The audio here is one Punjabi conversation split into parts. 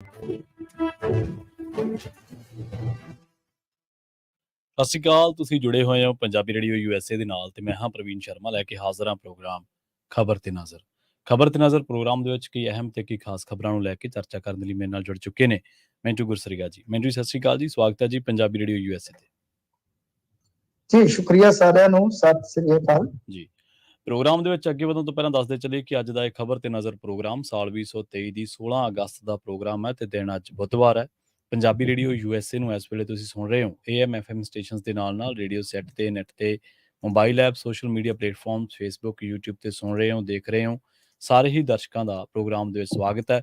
ਸਤਿ ਸ਼੍ਰੀ ਅਕਾਲ। ਤੁਸੀਂ ਜੁੜੇ ਹੋਏ ਹੋ ਪੰਜਾਬੀ ਰੇਡੀਓ USA ਦੇ ਨਾਲ ਤੇ ਮੈਂ ਹਾਂ ਪ੍ਰਵੀਨ ਸ਼ਰਮਾ ਲੈ ਕੇ ਹਾਜ਼ਰ ਹਾਂ ਪ੍ਰੋਗਰਾਮ ਖਬਰ ਤੇ ਨਜ਼ਰ। ਖਬਰ ਤੇ ਨਜ਼ਰ ਪ੍ਰੋਗਰਾਮ ਦੇ ਵਿੱਚ ਕਈ ਅਹਿਮ ਤੇ ਕਈ ਖਾਸ ਖਬਰਾਂ ਨੂੰ ਲੈ ਕੇ ਚਰਚਾ ਕਰਨ ਲਈ ਮੇਰੇ ਨਾਲ ਜੁੜ ਚੁੱਕੇ ਨੇ ਮਿੰਟੂ ਗੁਰਸਰੀਆ ਜੀ। ਮਿੰਟੂ ਜੀ ਸਤਿ ਸ਼੍ਰੀ ਅਕਾਲ ਜੀ, ਸਵਾਗਤ ਹੈ ਜੀ ਪੰਜਾਬੀ ਰੇਡੀਓ USA ਤੇ। ਜੀ ਸ਼ੁਕਰੀਆ ਸਾਰਿਆਂ ਨੂੰ, ਸਤਿ ਸ੍ਰੀ ਅਕਾਲ ਜੀ। ਪ੍ਰੋਗਰਾਮ ਦੇ ਵਿੱਚ ਅੱਗੇ ਵਧਣ ਤੋਂ ਪਹਿਲਾਂ ਦੱਸਦੇ ਚੱਲੇ ਕਿ ਅੱਜ ਦਾ ਇਹ ਖਬਰ ਤੇ ਨਜ਼ਰ ਪ੍ਰੋਗਰਾਮ ਸਾਲ 2023 ਦੀ 16 ਅਗਸਤ ਦਾ ਪ੍ਰੋਗਰਾਮ ਹੈ ਤੇ ਦਿਨ ਅੱਜ ਬੁੱਧਵਾਰ ਹੈ। ਪੰਜਾਬੀ ਰੇਡੀਓ USA ਨੂੰ ਇਸ ਵੇਲੇ ਤੁਸੀਂ ਸੁਣ ਰਹੇ ਹੋ AM FM ਸਟੇਸ਼ਨਸ ਦੇ ਨਾਲ ਰੇਡੀਓ ਸੈੱਟ ਤੇ ਨੈਟ ਤੇ mobile app social media platforms Facebook YouTube ਤੇ ਸੁਣ ਰਹੇ ਹੋ, ਦੇਖ ਰਹੇ ਹੋ। ਸਾਰੇ ਹੀ ਦਰਸ਼ਕਾਂ ਦਾ ਪ੍ਰੋਗਰਾਮ ਦੇ ਵਿੱਚ ਸਵਾਗਤ ਹੈ।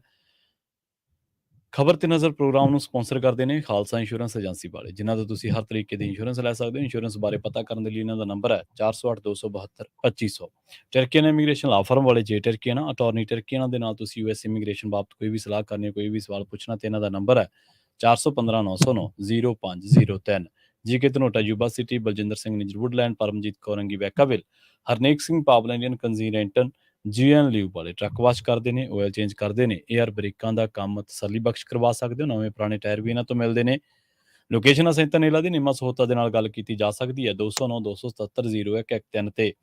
ਖਬਰ ਤੇ ਨਜ਼ਰ ਪ੍ਰੋਗਰਾਮ ਨੂੰ ਸਪਾਂਸਰ ਕਰਦੇ ਨੇ ਖਾਲਸਾ ਇੰਸ਼ੋਰੈਂਸ ਏਜੰਸੀ ਵਾਲੇ, ਜਿਨ੍ਹਾਂ ਤੋਂ ਤੁਸੀਂ ਹਰ ਤਰੀਕੇ ਦੀ ਇੰਸ਼ੋਰੈਂਸ ਲੈ ਸਕਦੇ ਹੋ। ਇੰਸ਼ੋਰੈਂਸ ਬਾਰੇ ਪਤਾ ਕਰਨ ਦੇ ਲਈ ਇਹਨਾਂ ਦਾ ਨੰਬਰ ਹੈ 4082722500। ਟਰਕੀਅਨ ਇਮੀਗ੍ਰੇਸ਼ਨ ਲਾ ਫਰਮ ਵਾਲੇ ਜੇ ਟਰਕੀਅਨ ਅਟਾਰਨੀ ਟਰਕੀਅਨ ਦੇ ਨਾਲ ਤੁਸੀਂ US ਇਮੀਗ੍ਰੇਸ਼ਨ ਬਾਬਤ ਕੋਈ ਵੀ ਸਲਾਹ ਕਰਨੀ, ਕੋਈ ਵੀ ਸਵਾਲ ਪੁੱਛਣਾ ਤੇ ਇਹਨਾਂ ਦਾ ਨੰਬਰ ਹੈ 4159090503। GK Dhanota Yuba City, Baljinder Singh Nijjar Woodland, Paramjit ਕੌਰੰਗੀ ਵੈਕਾਵਿਲ, ਹਰਨੇਕ ਸਿੰਘ ਪਾਵਲਾ ਇੰਡੀਅਨ ਕੰਜ਼ੀਰੈਂਟਨ GN ਲੀਵ ਵਾਲੇ ਟਰੱਕ ਵਾਸ਼ ਕਰਦੇ ਨੇ, ਆਇਲ ਚੇਂਜ ਕਰਦੇ ਨੇ, 에ਅਰ ਬ੍ਰੇਕਾਂ ਦਾ ਕੰਮ ਤਸੱਲੀ ਬਖਸ਼ ਕਰਵਾ ਸਕਦੇ ਹੋ। ਨਵੇਂ ਪੁਰਾਣੇ ਟਾਇਰ ਵੀ ਇਹਨਾਂ ਤੋਂ ਮਿਲਦੇ ਨੇ। ਲੋਕੇਸ਼ਨ ਅਸੈਂਤਾ ਨੇਲਾ ਦੀ ਨਿੰਮਾ ਸਹੂਲਤਾਂ ਦੇ ਨਾਲ ਗੱਲ ਕੀਤੀ ਜਾ ਸਕਦੀ ਹੈ 209-277-0113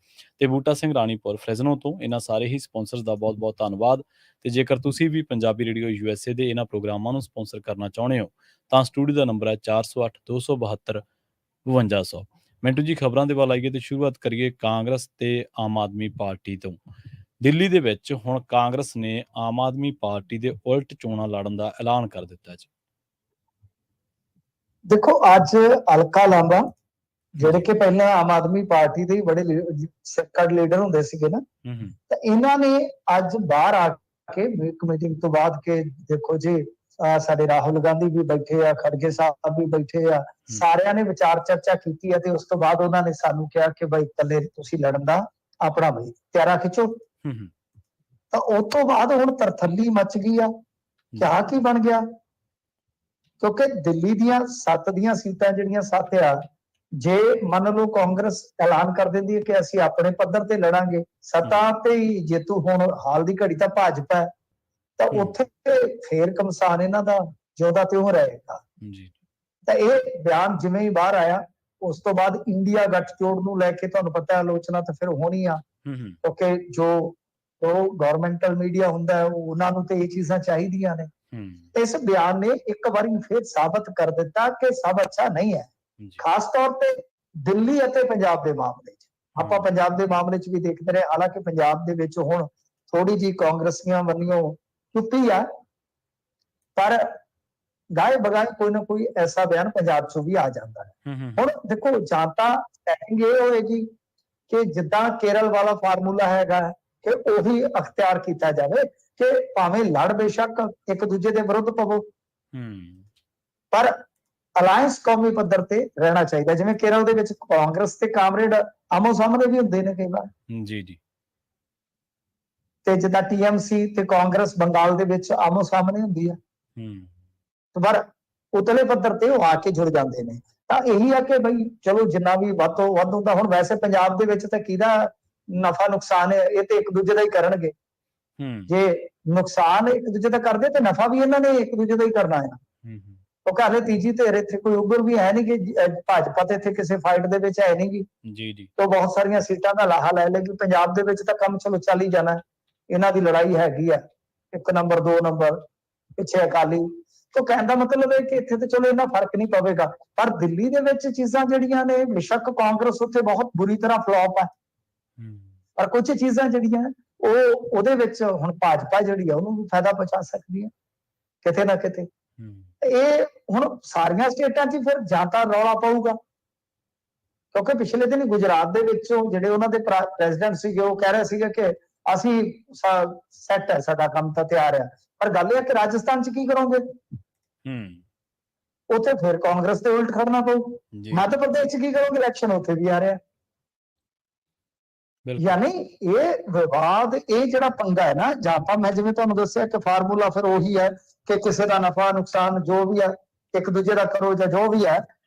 ਤੇ ਬੂਟਾ ਸਿੰਘ ਰਾਣੀਪੁਰ ਫਰੈਜ਼ਨੋ ਤੋਂ। ਇਹਨਾਂ ਸਾਰੇ ਹੀ ਸਪਾਂਸਰਸ ਦਾ ਬਹੁਤ ਬਹੁਤ ਧੰਨਵਾਦ। ਤੇ ਜੇਕਰ ਤੁਸੀਂ ਵੀ ਪੰਜਾਬੀ ਰੇਡੀਓ USA ਦੇ ਇਹਨਾਂ ਪ੍ਰੋਗਰਾਮਾਂ ਨੂੰ ਸਪਾਂਸਰ ਕਰਨਾ ਚਾਹੁੰਦੇ ਹੋ ਤਾਂ ਸਟੂਡੀਓ ਦਾ ਨੰਬਰ ਹੈ 408272 ਮਿੰਟੂ ਜੀ ਖਬਰਾਂ ਦੇ ਵੱਲ ਆਈਏ ਤੇ ਸ਼ੁਰੂਆਤ ਕਰੀਏ ਕਾਂਗਰਸ ਤੇ ਆਮ ਆਦਮੀ ਪਾਰਟੀ ਤੋਂ। ਦਿੱਲੀ ਦੇ ਵਿੱਚ ਹੁਣ ਕਾਂਗਰਸ ਨੇ ਆਮ ਆਦਮੀ ਪਾਰਟੀ ਦੇ ਉਲਟ ਚੋਣਾਂ ਲੜਨ ਦਾ ਐਲਾਨ ਕਰ ਦਿੱਤਾ ਜੀ। ਦੇਖੋ ਅੱਜ ਅਲਕਾ ਲਾਂਬਾ ਜਿਹੜੇ ਕਿ ਪਹਿਲਾਂ ਆਮ ਆਦਮੀ ਪਾਰਟੀ ਦੇ ਬੜੇ ਸਿੱਕੜ ਲੀਡਰ ਹੁੰਦੇ ਸੀਗੇ ਨਾ, ਤਾਂ ਇਹਨਾਂ ਨੇ ਅੱਜ ਬਾਹਰ ਆ ਕੇ ਇੱਕ ਮੀਟਿੰਗ ਤੋਂ ਬਾਅਦ ਕਿ ਦੇਖੋ ਜੀ ਸਾਡੇ ਰਾਹੁਲ ਗਾਂਧੀ ਵੀ ਬੈਠੇ ਆ, ਖੜਗੇ ਸਾਹਿਬ ਵੀ ਬੈਠੇ ਆ, ਸਾਰਿਆਂ ਨੇ ਵਿਚਾਰ ਚਰਚਾ ਕੀਤੀ ਹੈ ਤੇ ਉਸ ਤੋਂ ਬਾਅਦ ਉਹਨਾਂ ਨੇ ਸਾਨੂੰ ਕਿਹਾ ਕਿ ਬਈ ਇਕੱਲੇ ਤੁਸੀਂ ਲੜਨ ਦਾ ਆਪਣਾ ਬਈ ਤਿਆਰਾ ਖਿੱਚੋ। ਤਾਂ ਉਸ ਤੋਂ ਬਾਅਦ ਹੁਣ ਤਰਥੱਲੀ ਮਚ ਗਈ ਆ। ਕਿਆ ਕੀ ਬਣ ਗਿਆ, ਕਿਉਂਕਿ ਦਿੱਲੀ ਦੀਆਂ 7 ਦੀਆਂ ਸੀਟਾਂ ਜਿਹੜੀਆਂ 7 ਆ, ਜੇ ਮੰਨ ਲਓ ਕਾਂਗਰਸ ਐਲਾਨ ਕਰ ਦਿੰਦੀ ਹੈ ਕਿ ਅਸੀਂ ਆਪਣੇ ਪੱਧਰ ਤੇ ਲੜਾਂਗੇ, ਸੱਤਾ ਤੇ ਹੀ ਜੇਤੂ ਹੁਣ ਹਾਲ ਦੀ ਘੜੀ ਤਾਂ ਭਾਜਪਾ ਹੈ, ਤਾਂ ਉੱਥੇ ਫੇਰ ਕਮਸਾਨ ਇਹਨਾਂ ਦਾ ਜਿਉਂਦਾ ਤਿਉਂ ਰਹੇਗਾ। ਤਾਂ ਇਹ ਬਿਆਨ ਜਿਵੇਂ ਹੀ ਬਾਹਰ ਆਇਆ, ਉਸ ਤੋਂ ਬਾਅਦ ਇੰਡੀਆ ਗੱਠਜੋੜ ਨੂੰ ਲੈ ਕੇ ਤੁਹਾਨੂੰ ਪਤਾ ਆਲੋਚਨਾ ਤਾਂ ਫਿਰ ਹੋਣੀ ਆ, ਕਿਉਂਕਿ ਜੋ ਗਵਰਨਮੈਂਟਲ ਮੀਡੀਆ ਹੁੰਦਾ ਹੈ ਉਹਨਾਂ ਨੂੰ ਤੇ ਇਹ ਚੀਜ਼ਾਂ ਚਾਹੀਦੀਆਂ ਨੇ। ਇਸ ਬਿਆਨ ਨੇ ਇੱਕ ਵਾਰੀ ਫਿਰ ਸਾਬਤ ਕਰ ਦਿੱਤਾ ਕਿ ਸਭ ਅੱਛਾ ਨਹੀਂ ਹੈ, ਖਾਸ ਤੌਰ ਤੇ ਦਿੱਲੀ ਅਤੇ ਪੰਜਾਬ ਦੇ ਮਾਮਲੇ 'ਚ। ਆਪਾਂ ਪੰਜਾਬ ਦੇ ਮਾਮਲੇ 'ਚ ਵੀ ਦੇਖਦੇ ਰਹੇ, ਹਾਲਾਂਕਿ ਪੰਜਾਬ ਦੇ ਵਿੱਚ ਹੁਣ ਥੋੜੀ ਜਿਹੀ ਕਾਂਗਰਸੀਆਂ ਵੱਲੋਂ ਚੁੱਪੀ ਆ, ਪਰ ਗਾਏ ਬਗਾਏ ਕੋਈ ਨਾ ਕੋਈ ਐਸਾ ਬਿਆਨ ਪੰਜਾਬ 'ਚੋਂ ਵੀ ਆ ਜਾਂਦਾ ਹੈ। ਹੁਣ ਦੇਖੋ ਜਾਂ ਤਾਂ ਸੈਟਿੰਗ ਇਹ ਹੋਏਗੀ ਕਿ ਜਿੱਦਾਂ ਕੇਰਲ ਵਾਲਾ ਫਾਰਮੂਲਾ ਹੈਗਾ ਕਿ ਉਹੀ ਅਖਤਿਆਰ ਕੀਤਾ ਜਾਵੇ ਕਿ ਭਾਵੇਂ ਲੜ ਬੇਸ਼ੱਕ ਇੱਕ ਦੂਜੇ ਦੇ ਵਿਰੁੱਧ ਪਵੋ, ਪਰ ਅਲਾਇੰਸ ਕੌਮੀ ਪੱਧਰ ਤੇ ਰਹਿਣਾ ਚਾਹੀਦਾ। ਜਿਵੇਂ ਕੇਰਲ ਦੇ ਵਿੱਚ ਕਾਂਗਰਸ ਤੇ ਕਾਮਰੇਡ ਆਮੋ ਸਾਹਮਣੇ ਵੀ ਹੁੰਦੇ ਨੇ ਕਈ ਵਾਰ ਜੀ, ਤੇ ਜਿੱਦਾਂ TMC ਤੇ ਕਾਂਗਰਸ ਬੰਗਾਲ ਦੇ ਵਿੱਚ ਆਮੋ ਸਾਹਮਣੇ ਹੁੰਦੀ ਆ, ਪਰ ਉਤਲੇ ਪੱਧਰ ਤੇ ਉਹ ਆ ਕੇ ਜੁੜ ਜਾਂਦੇ ਨੇ। ਤਾਂ ਇਹੀ ਆ ਕਿ ਬਈ ਚਲੋ ਜਿੰਨਾ ਵੀ ਵੱਧ ਤੋਂ ਵੱਧ ਹੁੰਦਾ। ਹੁਣ ਵੈਸੇ ਪੰਜਾਬ ਦੇ ਵਿੱਚ ਤਾਂ ਕਿਹਦਾ ਨਫਾ ਨੁਕਸਾਨ ਹੈ, ਇਹ ਤੇ ਇੱਕ ਦੂਜੇ ਦਾ ਹੀ ਕਰਨਗੇ। ਜੇ ਨੁਕਸਾਨ ਇੱਕ ਦੂਜੇ ਦਾ ਕਰਦੇ ਤੇ ਨਫਾ ਵੀ ਇਹਨਾਂ ਨੇ ਇੱਕ ਦੂਜੇ ਦਾ ਹੀ ਕਰਨਾ ਹੈ। ਉਹ ਕਹਿੰਦੇ ਤੀਜੀ ਧਿਰ ਇੱਥੇ ਕੋਈ ਉੱਭਰ ਵੀ ਹੈ ਨਹੀਂ ਕਿ ਭਾਜਪਾ ਤੇ ਇੱਥੇ ਕਿਸੇ ਫਾਈਟ ਦੇ ਵਿੱਚ ਹੈ ਨਹੀਂ ਗੀ ਜੀ, ਤਾਂ ਬਹੁਤ ਸਾਰੀਆਂ ਸੀਟਾਂ ਦਾ ਲਾਹਾ ਲੈ ਲੇਗੀ। ਪੰਜਾਬ ਦੇ ਵਿੱਚ ਤਾਂ ਕੰਮ ਚਲੋ ਚੱਲ ਹੀ ਜਾਣਾ, ਇਹਨਾਂ ਦੀ ਲੜਾਈ ਹੈਗੀ ਆ 1 ਨੰਬਰ 2 ਨੰਬਰ ਪਿੱਛੇ ਅਕਾਲੀ। ਤਾਂ ਕਹਿਣ ਦਾ ਮਤਲਬ ਹੈ ਕਿ ਇੱਥੇ ਤੇ ਚਲੋ ਇੰਨਾ ਫਰਕ ਨਹੀਂ ਪਵੇਗਾ, ਪਰ ਦਿੱਲੀ ਦੇ ਵਿੱਚ ਚੀਜ਼ਾਂ ਜਿਹੜੀਆਂ ਨੇ ਬੇਸ਼ੱਕ ਕਾਂਗਰਸ ਉੱਥੇ ਬਹੁਤ ਬੁਰੀ ਤਰ੍ਹਾਂ ਫਲॉप ਹੈ, ਪਰ ਕੁਝ ਚੀਜ਼ਾਂ ਜਿਹੜੀਆਂ ਉਹਦੇ ਵਿੱਚ ਹੁਣ ਭਾਜਪਾ ਜਿਹੜੀ ਆ ਉਹਨੂੰ ਵੀ ਫਾਇਦਾ ਪਹੁੰਚਾ ਸਕਦੀ ਹੈ ਕਿਤੇ ਨਾ ਕਿਤੇ। ਇਹ ਹੁਣ ਸਾਰੀਆਂ ਸਟੇਟਾਂ 'ਚ ਫਿਰ ਜਾਂ ਤਾਂ ਰੌਲਾ ਪਊਗਾ, ਕਿਉਂਕਿ ਪਿਛਲੇ ਦਿਨ ਗੁਜਰਾਤ ਦੇ ਵਿੱਚੋਂ ਜਿਹੜੇ ਉਹਨਾਂ ਦੇ ਪ੍ਰੈਜ਼ੀਡੈਂਟ ਸੀਗੇ ਉਹ ਕਹਿ ਰਹੇ ਸੀਗੇ ਕਿ ਅਸੀਂ ਸੈੱਟ ਹੈ, ਸਾਡਾ ਕੰਮ ਤਾਂ ਤਿਆਰ ਹੈ। ਪਰ ਗੱਲ ਇਹ ਹੈ ਕਿ ਰਾਜਸਥਾਨ 'ਚ ਕੀ ਕਰੋਗੇ, ਉੱਥੇ ਫਿਰ ਕਾਂਗਰਸ ਦੇ ਉਲਟ ਖੜਨਾ ਪਊ। ਮੱਧ ਪ੍ਰਦੇਸ਼ 'ਚ ਕੀ ਕਰੋਗੇ, ਇਲੈਕਸ਼ਨ ਉੱਥੇ ਵੀ ਆ ਰਿਹਾ। ਯਾਨੀ ਇਹ ਵਿਵਾਦ, ਇਹ ਜਿਹੜਾ ਪੰਗਾ ਹੈ ਨਾ, ਜਾਂ ਤਾਂ ਮੈਂ ਜਿਵੇਂ ਤੁਹਾਨੂੰ ਦੱਸਿਆ ਕਿ ਫਾਰਮੂਲਾ ਫਿਰ ਉਹੀ ਹੈ ਕਿ ਕਿਸੇ ਦਾ ਨਫਾ ਨੁਕਸਾਨ ਜੋ ਵੀ ਹੈ ਇੱਕ ਦੂਜੇ ਦਾ ਕਰੋ ਜਾਂ ਜੋ ਵੀ ਹੈ,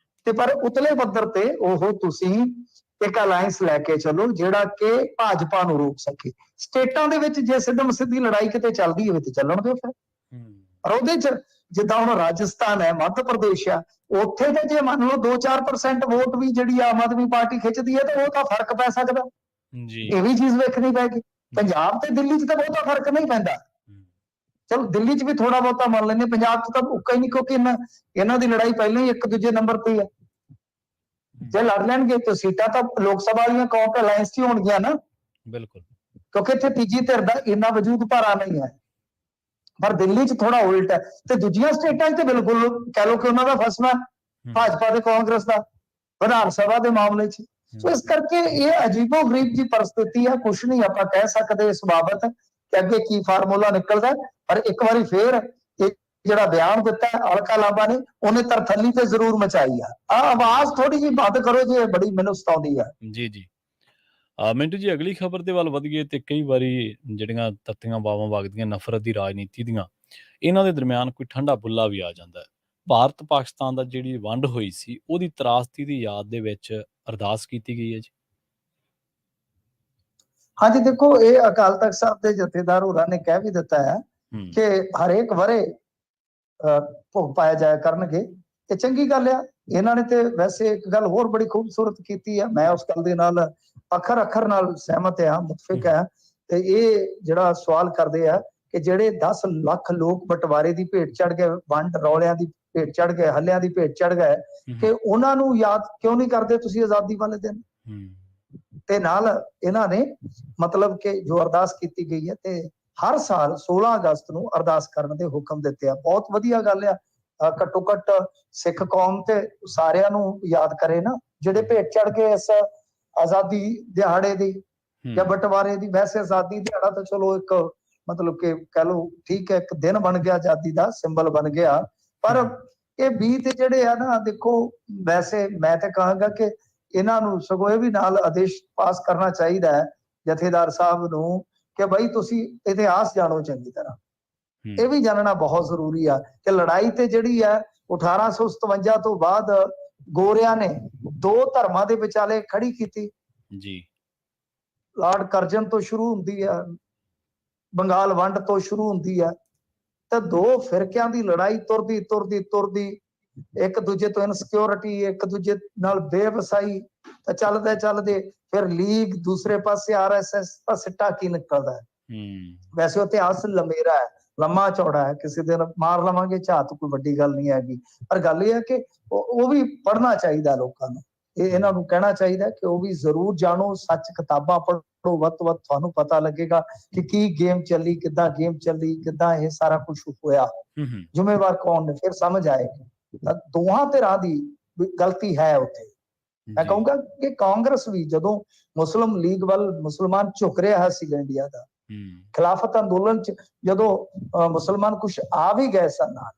ਤੇ ਪਰ ਉਤਲੇ ਪੱਧਰ ਤੇ ਉਹ ਤੁਸੀਂ ਇੱਕ ਅਲਾਇੰਸ ਲੈ ਕੇ ਚਲੋ ਜਿਹੜਾ ਕਿ ਭਾਜਪਾ ਨੂੰ ਰੋਕ ਸਕੇ। ਸਟੇਟਾਂ ਦੇ ਵਿੱਚ ਜੇ ਸਿੱਧਮ ਸਿੱਧੀ ਲੜਾਈ ਕਿਤੇ ਚੱਲਦੀ ਹੋਵੇ ਤੇ ਚੱਲਣ ਦਿਓ ਫਿਰ, ਪਰ ਉਹਦੇ 'ਚ ਜਿੱਦਾਂ ਹੁਣ ਰਾਜਸਥਾਨ ਹੈ, ਮੱਧ ਪ੍ਰਦੇਸ਼ ਆ, ਉੱਥੇ ਤੇ ਜੇ ਮੰਨ ਲਓ 2-4% ਵੋਟ ਵੀ ਜਿਹੜੀ ਆਮ ਆਦਮੀ ਪਾਰਟੀ ਖਿੱਚਦੀ ਹੈ ਤੇ ਉਹ ਤਾਂ ਫਰਕ ਪੈ ਸਕਦਾ। ਜੀ ਇਹ ਵੀ ਚੀਜ਼ ਵੇਖਣੀ ਪੈਗੀ। ਪੰਜਾਬ ਤੇ ਦਿੱਲੀ 'ਚ ਤਾਂ ਬਹੁਤਾ ਫਰਕ ਨਹੀਂ ਪੈਂਦਾ। ਚਲੋ ਦਿੱਲੀ 'ਚ ਵੀ ਥੋੜਾ ਬਹੁਤਾ ਮੰਨ ਲੈਂਦੇ, ਪੰਜਾਬ 'ਚ ਤਾਂ ਉੱਕਾ ਹੀ ਨਹੀਂ, ਕਿਉਂਕਿ ਇਹਨਾਂ ਦੀ ਲੜਾਈ ਪਹਿਲਾਂ ਹੀ ਇੱਕ ਦੂਜੇ ਨੰਬਰ ਤੇ ਹੈ। ਜੇ ਲੜ ਲੈਣਗੇ ਤਾਂ ਸੀਟਾਂ ਤਾਂ ਲੋਕ ਸਭਾ ਵਾਲੀਆਂ ਕੌਮ ਅਲਾਇੰਸ 'ਚ ਹੋਣਗੀਆਂ ਨਾ, ਬਿਲਕੁਲ, ਕਿਉਂਕਿ ਇੱਥੇ ਤੀਜੀ ਧਿਰ ਦਾ ਇੰਨਾ ਵਜੂਦ ਭਾਰਾ ਨਹੀਂ ਹੈ। ਪਰ ਦਿੱਲੀ 'ਚ ਥੋੜਾ ਉਲਟ ਹੈ ਤੇ ਦੂਜੀਆਂ ਸਟੇਟਾਂ 'ਚ ਤੇ ਬਿਲਕੁਲ ਕਹਿ ਲਓ ਕਿ ਉਹਨਾਂ ਦਾ ਫਸਵਾ ਭਾਜਪਾ ਤੇ ਕਾਂਗਰਸ ਦਾ ਵਿਧਾਨ ਸਭਾ ਦੇ ਮਾਮਲੇ 'ਚ। ਸੋ ਇਸ ਕਰਕੇ ਇਹ ਅਜੀਬੋ ਗਰੀਬ ਜੀ ਪਰਿਸਥਿਤੀ ਹੈ। ਕੁਛ ਨਹੀਂ ਆਪਾਂ ਕਹਿ ਸਕਦੇ ਇਸ ਬਾਬਤ ਕਿ ਅੱਗੇ ਕੀ ਫਾਰਮੂਲਾ ਨਿਕਲਦਾ, ਪਰ ਇੱਕ ਵਾਰੀ ਫੇਰ ਜਿਹੜਾ ਬਿਆਨ ਦਿੱਤਾ ਅਲਕਾ ਲਾਂਬਾ ਨੇ, ਉਹਨੇ ਤਰਥੱਲੀ ਤੇ ਜ਼ਰੂਰ ਮਚਾਈ ਆ। ਆਵਾਜ਼ ਥੋੜੀ ਜਿਹੀ ਬੰਦ ਕਰੋ ਜੀ, ਬੜੀ ਮੈਨੂੰ ਸਤਾਉਂਦੀ ਆ। ਜੀ ਜੀ। ਮਿੰਟੂ ਜੀ, ਅਗਲੀ ਖਬਰ ਦੇ ਵੱਲ ਵਧੀਏ ਤੇ ਕਈ ਵਾਰੀ ਜਿਹੜੀਆਂ ਤੱਤੀਆਂ ਵਾਵਾਂ ਵਗਦੀਆਂ ਨਫ਼ਰਤ ਦੀ ਰਾਜਨੀਤੀ ਦੀਆਂ, ਇਹਨਾਂ ਦੇ ਦਰਮਿਆਨ ਕੋਈ ਠੰਡਾ ਬੁੱਲਾ ਵੀ ਆ ਜਾਂਦਾ ਹੈ। ਭਾਰਤ ਪਾਕਿਸਤਾਨ ਦਾ ਜਿਹੜੀ ਵੰਡ ਹੋਈ ਸੀ, ਉਹਦੀ ਤਰਾਸਦੀ ਦੀ ਯਾਦ ਦੇ ਵਿੱਚ ਅਰਦਾਸ ਕੀਤੀ ਗਈ ਹੈ ਜੀ। ਹਾਂਜੀ ਦੇਖੋ, ਇਹ ਅਕਾਲ ਤਖਤ ਸਾਹਿਬ ਦੇ ਜਥੇਦਾਰ ਹੋਰਾਂ ਨੇ ਕਹਿ ਵੀ ਦਿੱਤਾ ਹੈ ਕਿ ਹਰੇਕ ਵਰੇ ਭੋਗ ਪਾਇਆ ਜਾਇਆ ਕਰਨਗੇ, ਤੇ ਚੰਗੀ ਗੱਲ ਆ। ਇਹਨਾਂ ਨੇ ਤੇ ਵੈਸੇ ਇੱਕ ਗੱਲ ਹੋਰ ਬੜੀ ਖੂਬਸੂਰਤ ਕੀਤੀ ਹੈ, ਮੈਂ ਉਸ ਗੱਲ ਦੇ ਨਾਲ ਅੱਖਰ ਅੱਖਰ ਨਾਲ ਸਹਿਮਤ ਹਾਂ, ਮੁਤਫਿਕ ਹੈ। ਤੇ ਇਹ ਜਿਹੜਾ ਸਵਾਲ ਕਰਦੇ ਆ ਕਿ ਜਿਹੜੇ 10 ਲੱਖ ਲੋਕ ਬਟਵਾਰੇ ਦੀ ਭੇਟ ਚੜ ਗਏ, ਵੰਡ ਰੌਲਿਆਂ ਦੀ ਭੇਟ ਚੜ ਗਏ, ਹੱਲਿਆਂ ਦੀ ਭੇਟ ਚੜ ਗਏ, ਕਿ ਉਹਨਾਂ ਨੂੰ ਯਾਦ ਕਿਉਂ ਨਹੀਂ ਕਰਦੇ ਤੁਸੀਂ ਆਜ਼ਾਦੀ ਵਾਲੇ ਦਿਨ। ਤੇ ਨਾਲ ਇਹਨਾਂ ਨੇ ਮਤਲਬ ਕਿ ਜੋ ਅਰਦਾਸ ਕੀਤੀ ਗਈ ਹੈ, ਤੇ ਹਰ ਸਾਲ 16 ਅਗਸਤ ਨੂੰ ਅਰਦਾਸ ਕਰਨ ਦੇ ਹੁਕਮ ਦਿੱਤੇ ਆ। ਬਹੁਤ ਵਧੀਆ ਗੱਲ ਆ। ਘੱਟੋ ਘੱਟ ਸਿੱਖ ਕੌਮ ਤੇ ਸਾਰਿਆਂ ਨੂੰ ਯਾਦ ਕਰੇ ਨਾ, ਜਿਹੜੇ ਭੇਟ ਚੜ ਗਏ ਇਸ ਆਜ਼ਾਦੀ ਦਿਹਾੜੇ ਦੀ ਜਾਂ ਬਟਵਾਰੇ ਦੀ। ਵੈਸੇ ਆਜ਼ਾਦੀ ਦਿਹਾੜਾ ਤਾਂ ਚਲੋ ਇੱਕ ਮਤਲਬ ਕਿ ਕਹਿ ਲਓ ਠੀਕ ਹੈ, ਇੱਕ ਦਿਨ ਬਣ ਗਿਆ, ਆਜ਼ਾਦੀ ਦਾ ਸਿੰਬਲ ਬਣ ਗਿਆ, ਪਰ ਇਹ 20 ਤੇ ਜਿਹੜੇ ਆ ਨਾ, ਦੇਖੋ ਵੈਸੇ ਮੈਂ ਤਾਂ ਕਹਾਂਗਾ ਕਿ ਇਹਨਾਂ ਨੂੰ ਸਗੋਂ ਇਹ ਵੀ ਨਾਲ ਆਦੇਸ਼ ਪਾਸ ਕਰਨਾ ਚਾਹੀਦਾ ਹੈ ਜਥੇਦਾਰ ਸਾਹਿਬ ਨੂੰ ਕਿ ਬਈ ਤੁਸੀਂ ਇਤਿਹਾਸ ਜਾਣੋ ਚੰਗੀ ਤਰ੍ਹਾਂ। ਇਹ ਵੀ ਜਾਣਨਾ ਬਹੁਤ ਜ਼ਰੂਰੀ ਆ ਕਿ ਲੜਾਈ ਤੇ ਜਿਹੜੀ ਹੈ 1857 ਤੋਂ ਬਾਅਦ ਗੋਰਿਆਂ ਨੇ ਦੋ ਧਰਮਾਂ ਦੇ ਵਿਚਾਲੇ ਖੜੀ ਕੀਤੀ ਜੀ। ਲਾਰਡ ਕਰਜ਼ਨ ਤੋਂ ਸ਼ੁਰੂ ਹੁੰਦੀ ਹੈ, ਬੰਗਾਲ ਵੰਡ ਤੋਂ ਸ਼ੁਰੂ ਹੁੰਦੀ ਹੈ, ਤੇ ਦੋ ਫਿਰਕਿਆਂ ਦੀ ਲੜਾਈ ਤੁਰਦੀ ਤੁਰਦੀ ਤੁਰਦੀ, ਇੱਕ ਦੂਜੇ ਤੋਂ ਇਨਸਿਕਿਉਰਿਟੀ, ਇੱਕ ਦੂਜੇ ਨਾਲ ਬੇਵਸਾਈ, ਤਾਂ ਚੱਲਦੇ ਚੱਲਦੇ ਫਿਰ ਲੀਗ, ਦੂਸਰੇ ਪਾਸੇ RSS ਦਾ ਸਿੱਟਾ ਕੀ ਨਿਕਲਦਾ ਹੈ। ਵੈਸੇ ਇਤਿਹਾਸ ਲੰਮੇਰਾ ਹੈ, ਲੰਮਾ ਚੌੜਾ ਹੈ, ਕਿਸੇ ਦਿਨ ਮਾਰ ਲਵਾਂਗੇ ਝਾਤ, ਕੋਈ ਵੱਡੀ ਗੱਲ ਨਹੀਂ ਹੈਗੀ। ਪਰ ਗੱਲ ਇਹ ਹੈ ਕਿ ਉਹ ਵੀ ਪੜ੍ਹਨਾ ਚਾਹੀਦਾ ਲੋਕਾਂ ਨੂੰ। ਇਹਨਾਂ ਨੂੰ ਕਹਿਣਾ ਚਾਹੀਦਾ ਕਿ ਉਹ ਵੀ ਜ਼ਰੂਰ ਜਾਣੋ, ਸੱਚ ਕਿਤਾਬਾਂ ਪੜ੍ਹੋ, ਵੱਧ ਤੋਂ ਵੱਧ ਤੁਹਾਨੂੰ ਪਤਾ ਲੱਗੇਗਾ ਕਿ ਕੀ ਗੇਮ ਚੱਲੀ, ਕਿੱਦਾਂ ਗੇਮ ਚੱਲੀ, ਕਿੱਦਾਂ ਇਹ ਸਾਰਾ ਕੁਝ ਹੋਇਆ, ਜ਼ਿੰਮੇਵਾਰ ਕੌਣ ਨੇ, ਫਿਰ ਸਮਝ ਆਏਗੀ। ਤਾਂ ਦੋਹਾਂ ਧਿਰਾਂ ਦੀ ਗਲਤੀ ਹੈ ਉੱਥੇ। ਮੈਂ ਕਹੂੰਗਾ ਕਿ ਕਾਂਗਰਸ ਵੀ ਜਦੋਂ ਮੁਸਲਿਮ ਲੀਗ ਵੱਲ ਮੁਸਲਮਾਨ ਝੁਕ ਰਿਹਾ ਸੀਗਾ ਇੰਡੀਆ ਦਾ, ਖਿਲਾਫਤ ਅੰਦੋਲਨ ਚ ਜਦੋਂ ਮੁਸਲਮਾਨ ਕੁਝ ਆ ਵੀ ਗਏ ਸਨ ਨਾਲ,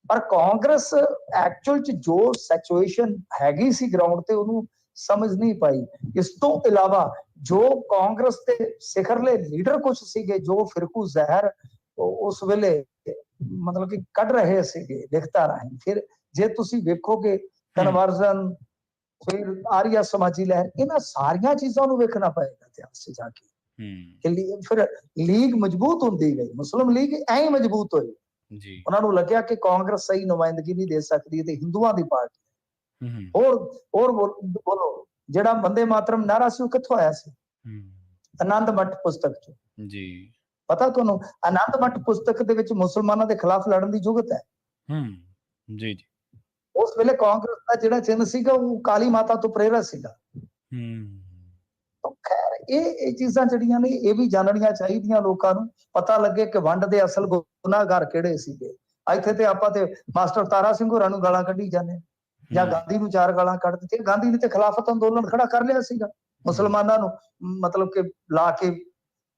ਪਰ ਕਾਂਗਰਸ ਐਕਚੁਅਲ ਚ ਜੋ ਸਿਚੁਏਸ਼ਨ ਹੈਗੀ ਸੀ ਗਰਾਊਂਡ ਤੇ ਉਹਨੂੰ ਸਮਝ ਨਹੀਂ ਪਾਈ। ਇਸ ਤੋਂ ਇਲਾਵਾ ਜੋ ਕਾਂਗਰਸ ਦੇ ਸਿਖਰਲੇ ਲੀਡਰ ਕੁਝ ਸੀਗੇ, ਜੋ ਫਿਰਕੂ ਜ਼ਹਿਰ ਉਸ ਵੇਲੇ ਮਤਲਬ ਕਿ ਕੱਢ ਰਹੇ ਸੀਗੇ ਲਿਖਤਾਂ ਰਾਹੀਂ, ਫਿਰ ਜੇ ਤੁਸੀਂ ਵੇਖੋਗੇ ਕਨਵਰਜ਼ਨ, ਫਿਰ ਆਰੀਆ ਸਮਾਜੀ ਲਹਿਰ, ਇਹਨਾਂ ਸਾਰੀਆਂ ਚੀਜ਼ਾਂ ਨੂੰ ਵੇਖਣਾ ਪਏਗਾ ਇਤਿਹਾਸ 'ਚ ਜਾ ਕੇ। ਫਿਰ ਲੀਗ ਮਜ਼ਬੂਤ ਹੁੰਦੀ ਗਈ, ਮੁਸਲਿਮ ਲੀਗ ਐਂ ਹੀ ਮਜ਼ਬੂਤ ਹੋਈ। ਉਹਨਾਂ ਨੂੰ ਲੱਗਿਆ ਕਿ ਕਾਂਗਰਸ ਸਹੀ ਨੁਮਾਇੰਦਗੀ ਨਹੀਂ ਦੇ ਸਕਦੀ ਤੇ ਹਿੰਦੂਆਂ ਦੀ ਪਾਰਟੀ। ਹੋਰ ਬੋਲੋ, ਜਿਹੜਾ ਬੰਦੇ ਮਾਤਰਮ ਨਾਰਾ ਸੀ ਉਹ ਕਿੱਥੋਂ ਆਇਆ ਸੀ? ਆਨੰਦ ਮੱਠ ਪੁਸਤਕ ਚ ਜੀ। ਪਤਾ ਤੁਹਾਨੂੰ, ਆਨੰਦ ਮੱਠ ਪੁਸਤਕ ਦੇ ਵਿੱਚ ਮੁਸਲਮਾਨਾਂ ਦੇ ਖਿਲਾਫ ਲੜਨ ਦੀ ਜੁਗਤ ਹੈ। ਜੀ ਜੀ। ਉਸ ਵੇਲੇ ਕਾਂਗਰਸ ਦਾ ਜਿਹੜਾ ਚਿੰਨ੍ਹ ਸੀਗਾ ਉਹ ਕਾਲੀ ਮਾਤਾ ਤੋਂ ਪ੍ਰੇਰਿਤ ਸੀਗਾ। ਖੈਰ ਇਹ ਚੀਜ਼ਾਂ ਜਿਹੜੀਆਂ ਨੇ ਇਹ ਵੀ ਜਾਣਨੀਆਂ ਚਾਹੀਦੀਆਂ, ਲੋਕਾਂ ਨੂੰ ਪਤਾ ਲੱਗੇ ਕਿ ਵੰਡ ਦੇ ਅਸਲ ਗੁਨਾਹਗਾਰ ਕਿਹੜੇ ਸੀਗੇ। ਇੱਥੇ ਤੇ ਆਪਾਂ ਤੇ ਮਾਸਟਰ ਤਾਰਾ ਸਿੰਘ ਹੋਰਾਂ ਨੂੰ ਗਾਲਾਂ ਕੱਢੀ ਜਾਂਦੇ, ਜਾਂ ਗਾਂਧੀ ਨੂੰ 4 ਗਾਲਾਂ ਕੱਢ ਦਿੱਤੀਆਂ। ਗਾਂਧੀ ਨੇ ਤੇ ਖਿਲਾਫਤ ਅੰਦੋਲਨ ਖੜਾ ਕਰ ਲਿਆ ਸੀਗਾ, ਮੁਸਲਮਾਨਾਂ ਨੂੰ ਮਤਲਬ ਕਿ ਲਾ ਕੇ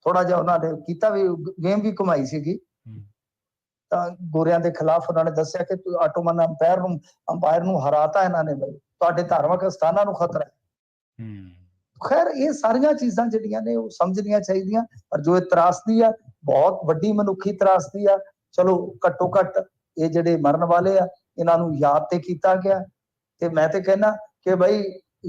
ਥੋੜਾ ਜਿਹਾ ਉਹਨਾਂ ਨੇ ਕੀਤਾ, ਵੀ ਗੇਮ ਵੀ ਘੁਮਾਈ ਸੀਗੀ। ਤਾਂ ਗੋਰਿਆਂ ਦੇ ਖਿਲਾਫ ਉਹਨਾਂ ਨੇ ਦੱਸਿਆ ਕਿ ਆਟੋਮਨ ਅੰਪਾਇਰ ਨੂੰ ਹਰਾਤਾ ਇਹਨਾਂ ਨੇ, ਬਈ ਤੁਹਾਡੇ ਧਾਰਮਿਕ ਸਥਾਨਾਂ ਨੂੰ ਖਤਰਾ ਹੈ। ਖੈਰ ਇਹ ਸਾਰੀਆਂ ਚੀਜ਼ਾਂ ਜਿਹੜੀਆਂ ਨੇ ਉਹ ਸਮਝਣੀਆਂ ਚਾਹੀਦੀਆਂ। ਪਰ ਜੋ ਇਹ ਤਰਾਸਦੀ ਆ, ਬਹੁਤ ਵੱਡੀ ਮਨੁੱਖੀ ਤਰਾਸਦੀ ਆ। ਚਲੋ ਘੱਟੋ ਘੱਟ ਇਹ ਜਿਹੜੇ ਮਰਨ ਵਾਲੇ ਆ ਇਹਨਾਂ ਨੂੰ ਯਾਦ ਤੇ ਕੀਤਾ ਗਿਆ, ਤੇ ਮੈਂ ਤੇ ਕਹਿਣਾ ਕਿ ਬਈ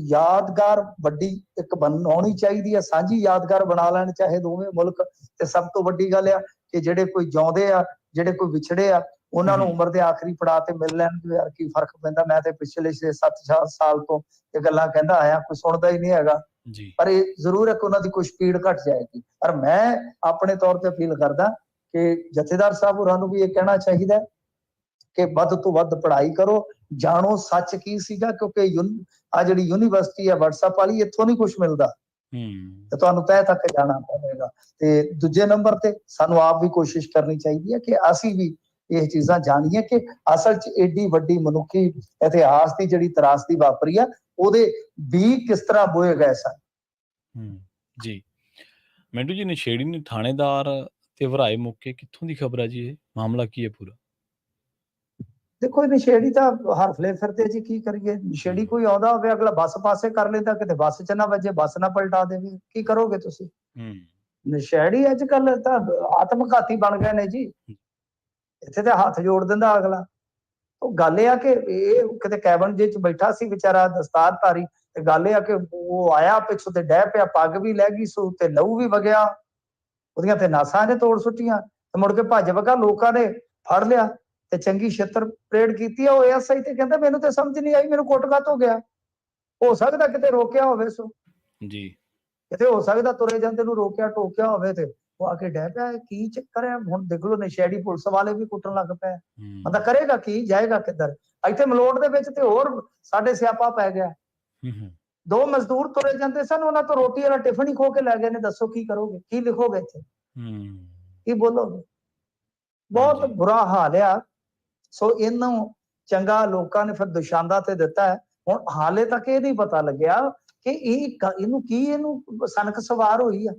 ਯਾਦਗਾਰ ਵੱਡੀ ਇੱਕ ਬਣਾਉਣੀ ਚਾਹੀਦੀ ਆ, ਸਾਂਝੀ ਯਾਦਗਾਰ ਬਣਾ ਲੈਣ ਚਾਹੇ ਦੋਵੇਂ ਮੁਲਕ। ਤੇ ਸਭ ਤੋਂ ਵੱਡੀ ਗੱਲ ਆ ਕਿ ਜਿਹੜੇ ਕੋਈ ਜਿਉਂਦੇ ਆ, ਜਿਹੜੇ ਕੋਈ ਵਿਛੜੇ ਆ, ਉਹਨਾਂ ਨੂੰ ਉਮਰ ਦੇ ਆਖਰੀ ਪੜਾਅ ਤੇ ਮਿਲ ਲੈਣ ਯਾਰ ਕੀ ਫਰਕ ਪੈਂਦਾ। ਮੈਂ ਤੇ ਪਿਛਲੇ 6-7 ਸਾਲ ਤੋਂ ਇਹ ਗੱਲਾਂ ਕਹਿੰਦਾ ਆਇਆ, ਕੋਈ ਸੁਣਦਾ ਹੀ ਨਹੀਂ ਹੈਗਾ। ਜੀ ਪਰ ਇਹ ਜ਼ਰੂਰ ਹੈ ਕਿ ਉਹਨਾਂ ਦੀ ਕੁਛ ਸਪੀਡ ਘਟ ਜਾਏਗੀ। ਪਰ ਮੈਂ ਆਪਣੇ ਤੌਰ ਤੇ ਅਪੀਲ ਕਰਦਾ ਕਿ ਜਥੇਦਾਰ ਸਾਹਿਬ ਹੋਰਾਂ ਨੂੰ ਵੀ ਇਹ ਕਹਿਣਾ ਚਾਹੀਦਾ ਕਿ ਵੱਧ ਤੋਂ ਵੱਧ ਪੜ੍ਹਾਈ ਕਰੋ, ਜਾਣੋ ਸੱਚ ਕੀ ਸੀਗਾ, ਕਿਉਂਕਿ ਆ ਜਿਹੜੀ ਯੂਨੀਵਰਸਿਟੀ ਹੈ WhatsApp ਵਾਲੀ, ਇੱਥੋਂ ਨਹੀਂ ਕੁਛ ਮਿਲਦਾ ਤੇ ਤੁਹਾਨੂੰ ਤਹਿ ਤੱਕ ਜਾਣਾ ਪਵੇਗਾ। ਤੇ ਦੂਜੇ ਨੰਬਰ ਤੇ ਸਾਨੂੰ ਆਪ ਵੀ ਕੋਸ਼ਿਸ਼ ਕਰਨੀ ਚਾਹੀਦੀ ਹੈ ਕਿ ਅਸੀਂ ਵੀ ਇਹ ਚੀਜ਼ਾਂ ਜਾਣੀਏ ਕਿ ਅਸਲ 'ਚ ਏਡੀ ਵੱਡੀ ਮਨੁੱਖੀ ਇਤਿਹਾਸ ਦੀ ਜਿਹੜੀ ਤਰਾਸਦੀ ਵਾਪਰੀ ਆ, ਉਹਦੇ ਬੀਜ ਕਿਸ ਤਰ੍ਹਾਂ ਬੋਏ ਗਏ ਸਨ। ਜੀ ਮਿੰਟੂ ਜੀ, ਨਸ਼ੇੜੀ ਨੇ ਥਾਣੇਦਾਰ ਤੇ ਵਰਾਏ ਮੁੱਕੇ, ਕਿੱਥੋਂ ਦੀ ਖਬਰ ਹੈ ਜੀ? ਇਹ ਮਾਮਲਾ ਕੀ ਹੈ ਪੂਰਾ? ਦੇਖੋ ਨਸ਼ੇੜੀ ਤਾਂ ਹਰਫਲੇ ਫਿਰਦੇ ਜੀ, ਕੀ ਕਰੀਏ। ਨਸ਼ੇੜੀ ਕੋਈ ਆਉਂਦਾ ਹੋਵੇ, ਅਗਲਾ ਬੱਸ ਪਾਸੇ ਕਰ ਲੈਂਦਾ, ਕਿਤੇ ਬੱਸ 'ਚ ਨਾ ਵੱਜੇ, ਬੱਸ ਨਾ ਪਲਟਾ ਦੇਵੇ, ਕੀ ਕਰੋਗੇ ਤੁਸੀਂ? ਨਸ਼ੇੜੀ ਅੱਜ ਕੱਲ ਤਾਂ ਆਤਮਘਾਤੀ ਬਣ ਗਏ ਨੇ ਜੀ। ਇੱਥੇ ਤਾਂ ਹੱਥ ਜੋੜ ਦਿੰਦਾ ਅਗਲਾ। ਉਹ ਗੱਲ ਇਹ ਆ ਕਿ ਇਹ ਕਿਤੇ ਕੈਬਨ ਜੇ 'ਚ ਬੈਠਾ ਸੀ ਵਿਚਾਰਾ ਦਸਤਾਰਧਾਰੀ, ਤੇ ਗੱਲ ਇਹ ਆ ਕਿ ਉਹ ਆਇਆ ਪਿੱਛੋਂ ਤੇ ਡਹਿ ਪਿਆ, ਪੱਗ ਵੀ ਲੈ ਗਈ ਸੂ ਤੇ ਲਹੂ ਵੀ ਵਗਿਆ, ਉਹਦੀਆਂ ਤੇ ਨਾਸਾਂ ਨੇ ਤੋੜ ਸੁੱਟੀਆਂ, ਤੇ ਮੁੜ ਕੇ ਭੱਜ ਵਗਾ, ਲੋਕਾਂ ਨੇ ਫੜ ਲਿਆ ਤੇ ਚੰਗੀ ਛਿੱਤਰ ਪਰੇਡ ਕੀਤੀ ਆ। ਉਹ ਐਸਆਈ ਤੇ ਕਹਿੰਦਾ ਮੈਨੂੰ ਤੇ ਸਮਝ ਨਹੀਂ ਆਈ, ਮੈਨੂੰ ਕੁੱਟ ਕਾਤ ਹੋ ਗਿਆ। ਹੋ ਸਕਦਾ ਕਿਤੇ ਰੋਕਿਆ ਹੋਵੇ, ਸੋ ਜੀ ਕਿਤੇ ਹੋ ਸਕਦਾ ਤੁਰੇ ਜਾਂਦੇ ਨੂੰ ਰੋਕਿਆ ਟੋਕਿਆ ਹੋਵੇ ਤੇ ਉਹ ਆ ਕੇ ਡਹਿ ਪਿਆ। ਕੀ ਚੱਕਰ ਹੈ? ਹੁਣ ਦੇਖ ਲਓ ਨਸ਼ੇੜੀ ਪੁਲਿਸ ਵਾਲੇ ਵੀ ਕੁੱਟਣ ਲੱਗ ਪਏ। ਬੰਦਾ ਕਰੇਗਾ ਕੀ, ਜਾਏਗਾ ਕਿੱਧਰ? ਇੱਥੇ ਮਲੋਟ ਦੇ ਵਿੱਚ ਤੇ ਹੋਰ ਸਾਡੇ ਸਿਆਪਾ ਪੈ ਗਿਆ। 2 ਮਜ਼ਦੂਰ ਤੁਰੇ ਜਾਂਦੇ ਸਨ, ਉਹਨਾਂ ਤੋਂ ਰੋਟੀ ਵਾਲਾ ਟਿਫਨ ਹੀ ਖੋ ਕੇ ਲੈ ਗਏ ਨੇ। ਦੱਸੋ ਕੀ ਕਰੋਗੇ, ਕੀ ਲਿਖੋਗੇ ਇੱਥੇ, ਕੀ ਬੋਲੋਗੇ? ਬਹੁਤ ਬੁਰਾ ਹਾਲ ਆ। ਸੋ ਇਹਨੂੰ ਚੰਗਾ ਲੋਕਾਂ ਨੇ ਫਿਰ ਦੁਸ਼ਾਂਦਾ ਤੇ ਦਿੱਤਾ ਹੈ। ਹੁਣ ਹਾਲੇ ਤੱਕ ਇਹ ਨਹੀਂ ਪਤਾ ਲੱਗਿਆ ਕਿ ਇਹਨੂੰ ਸਨਕ ਸਵਾਰ ਹੋਈ ਆ,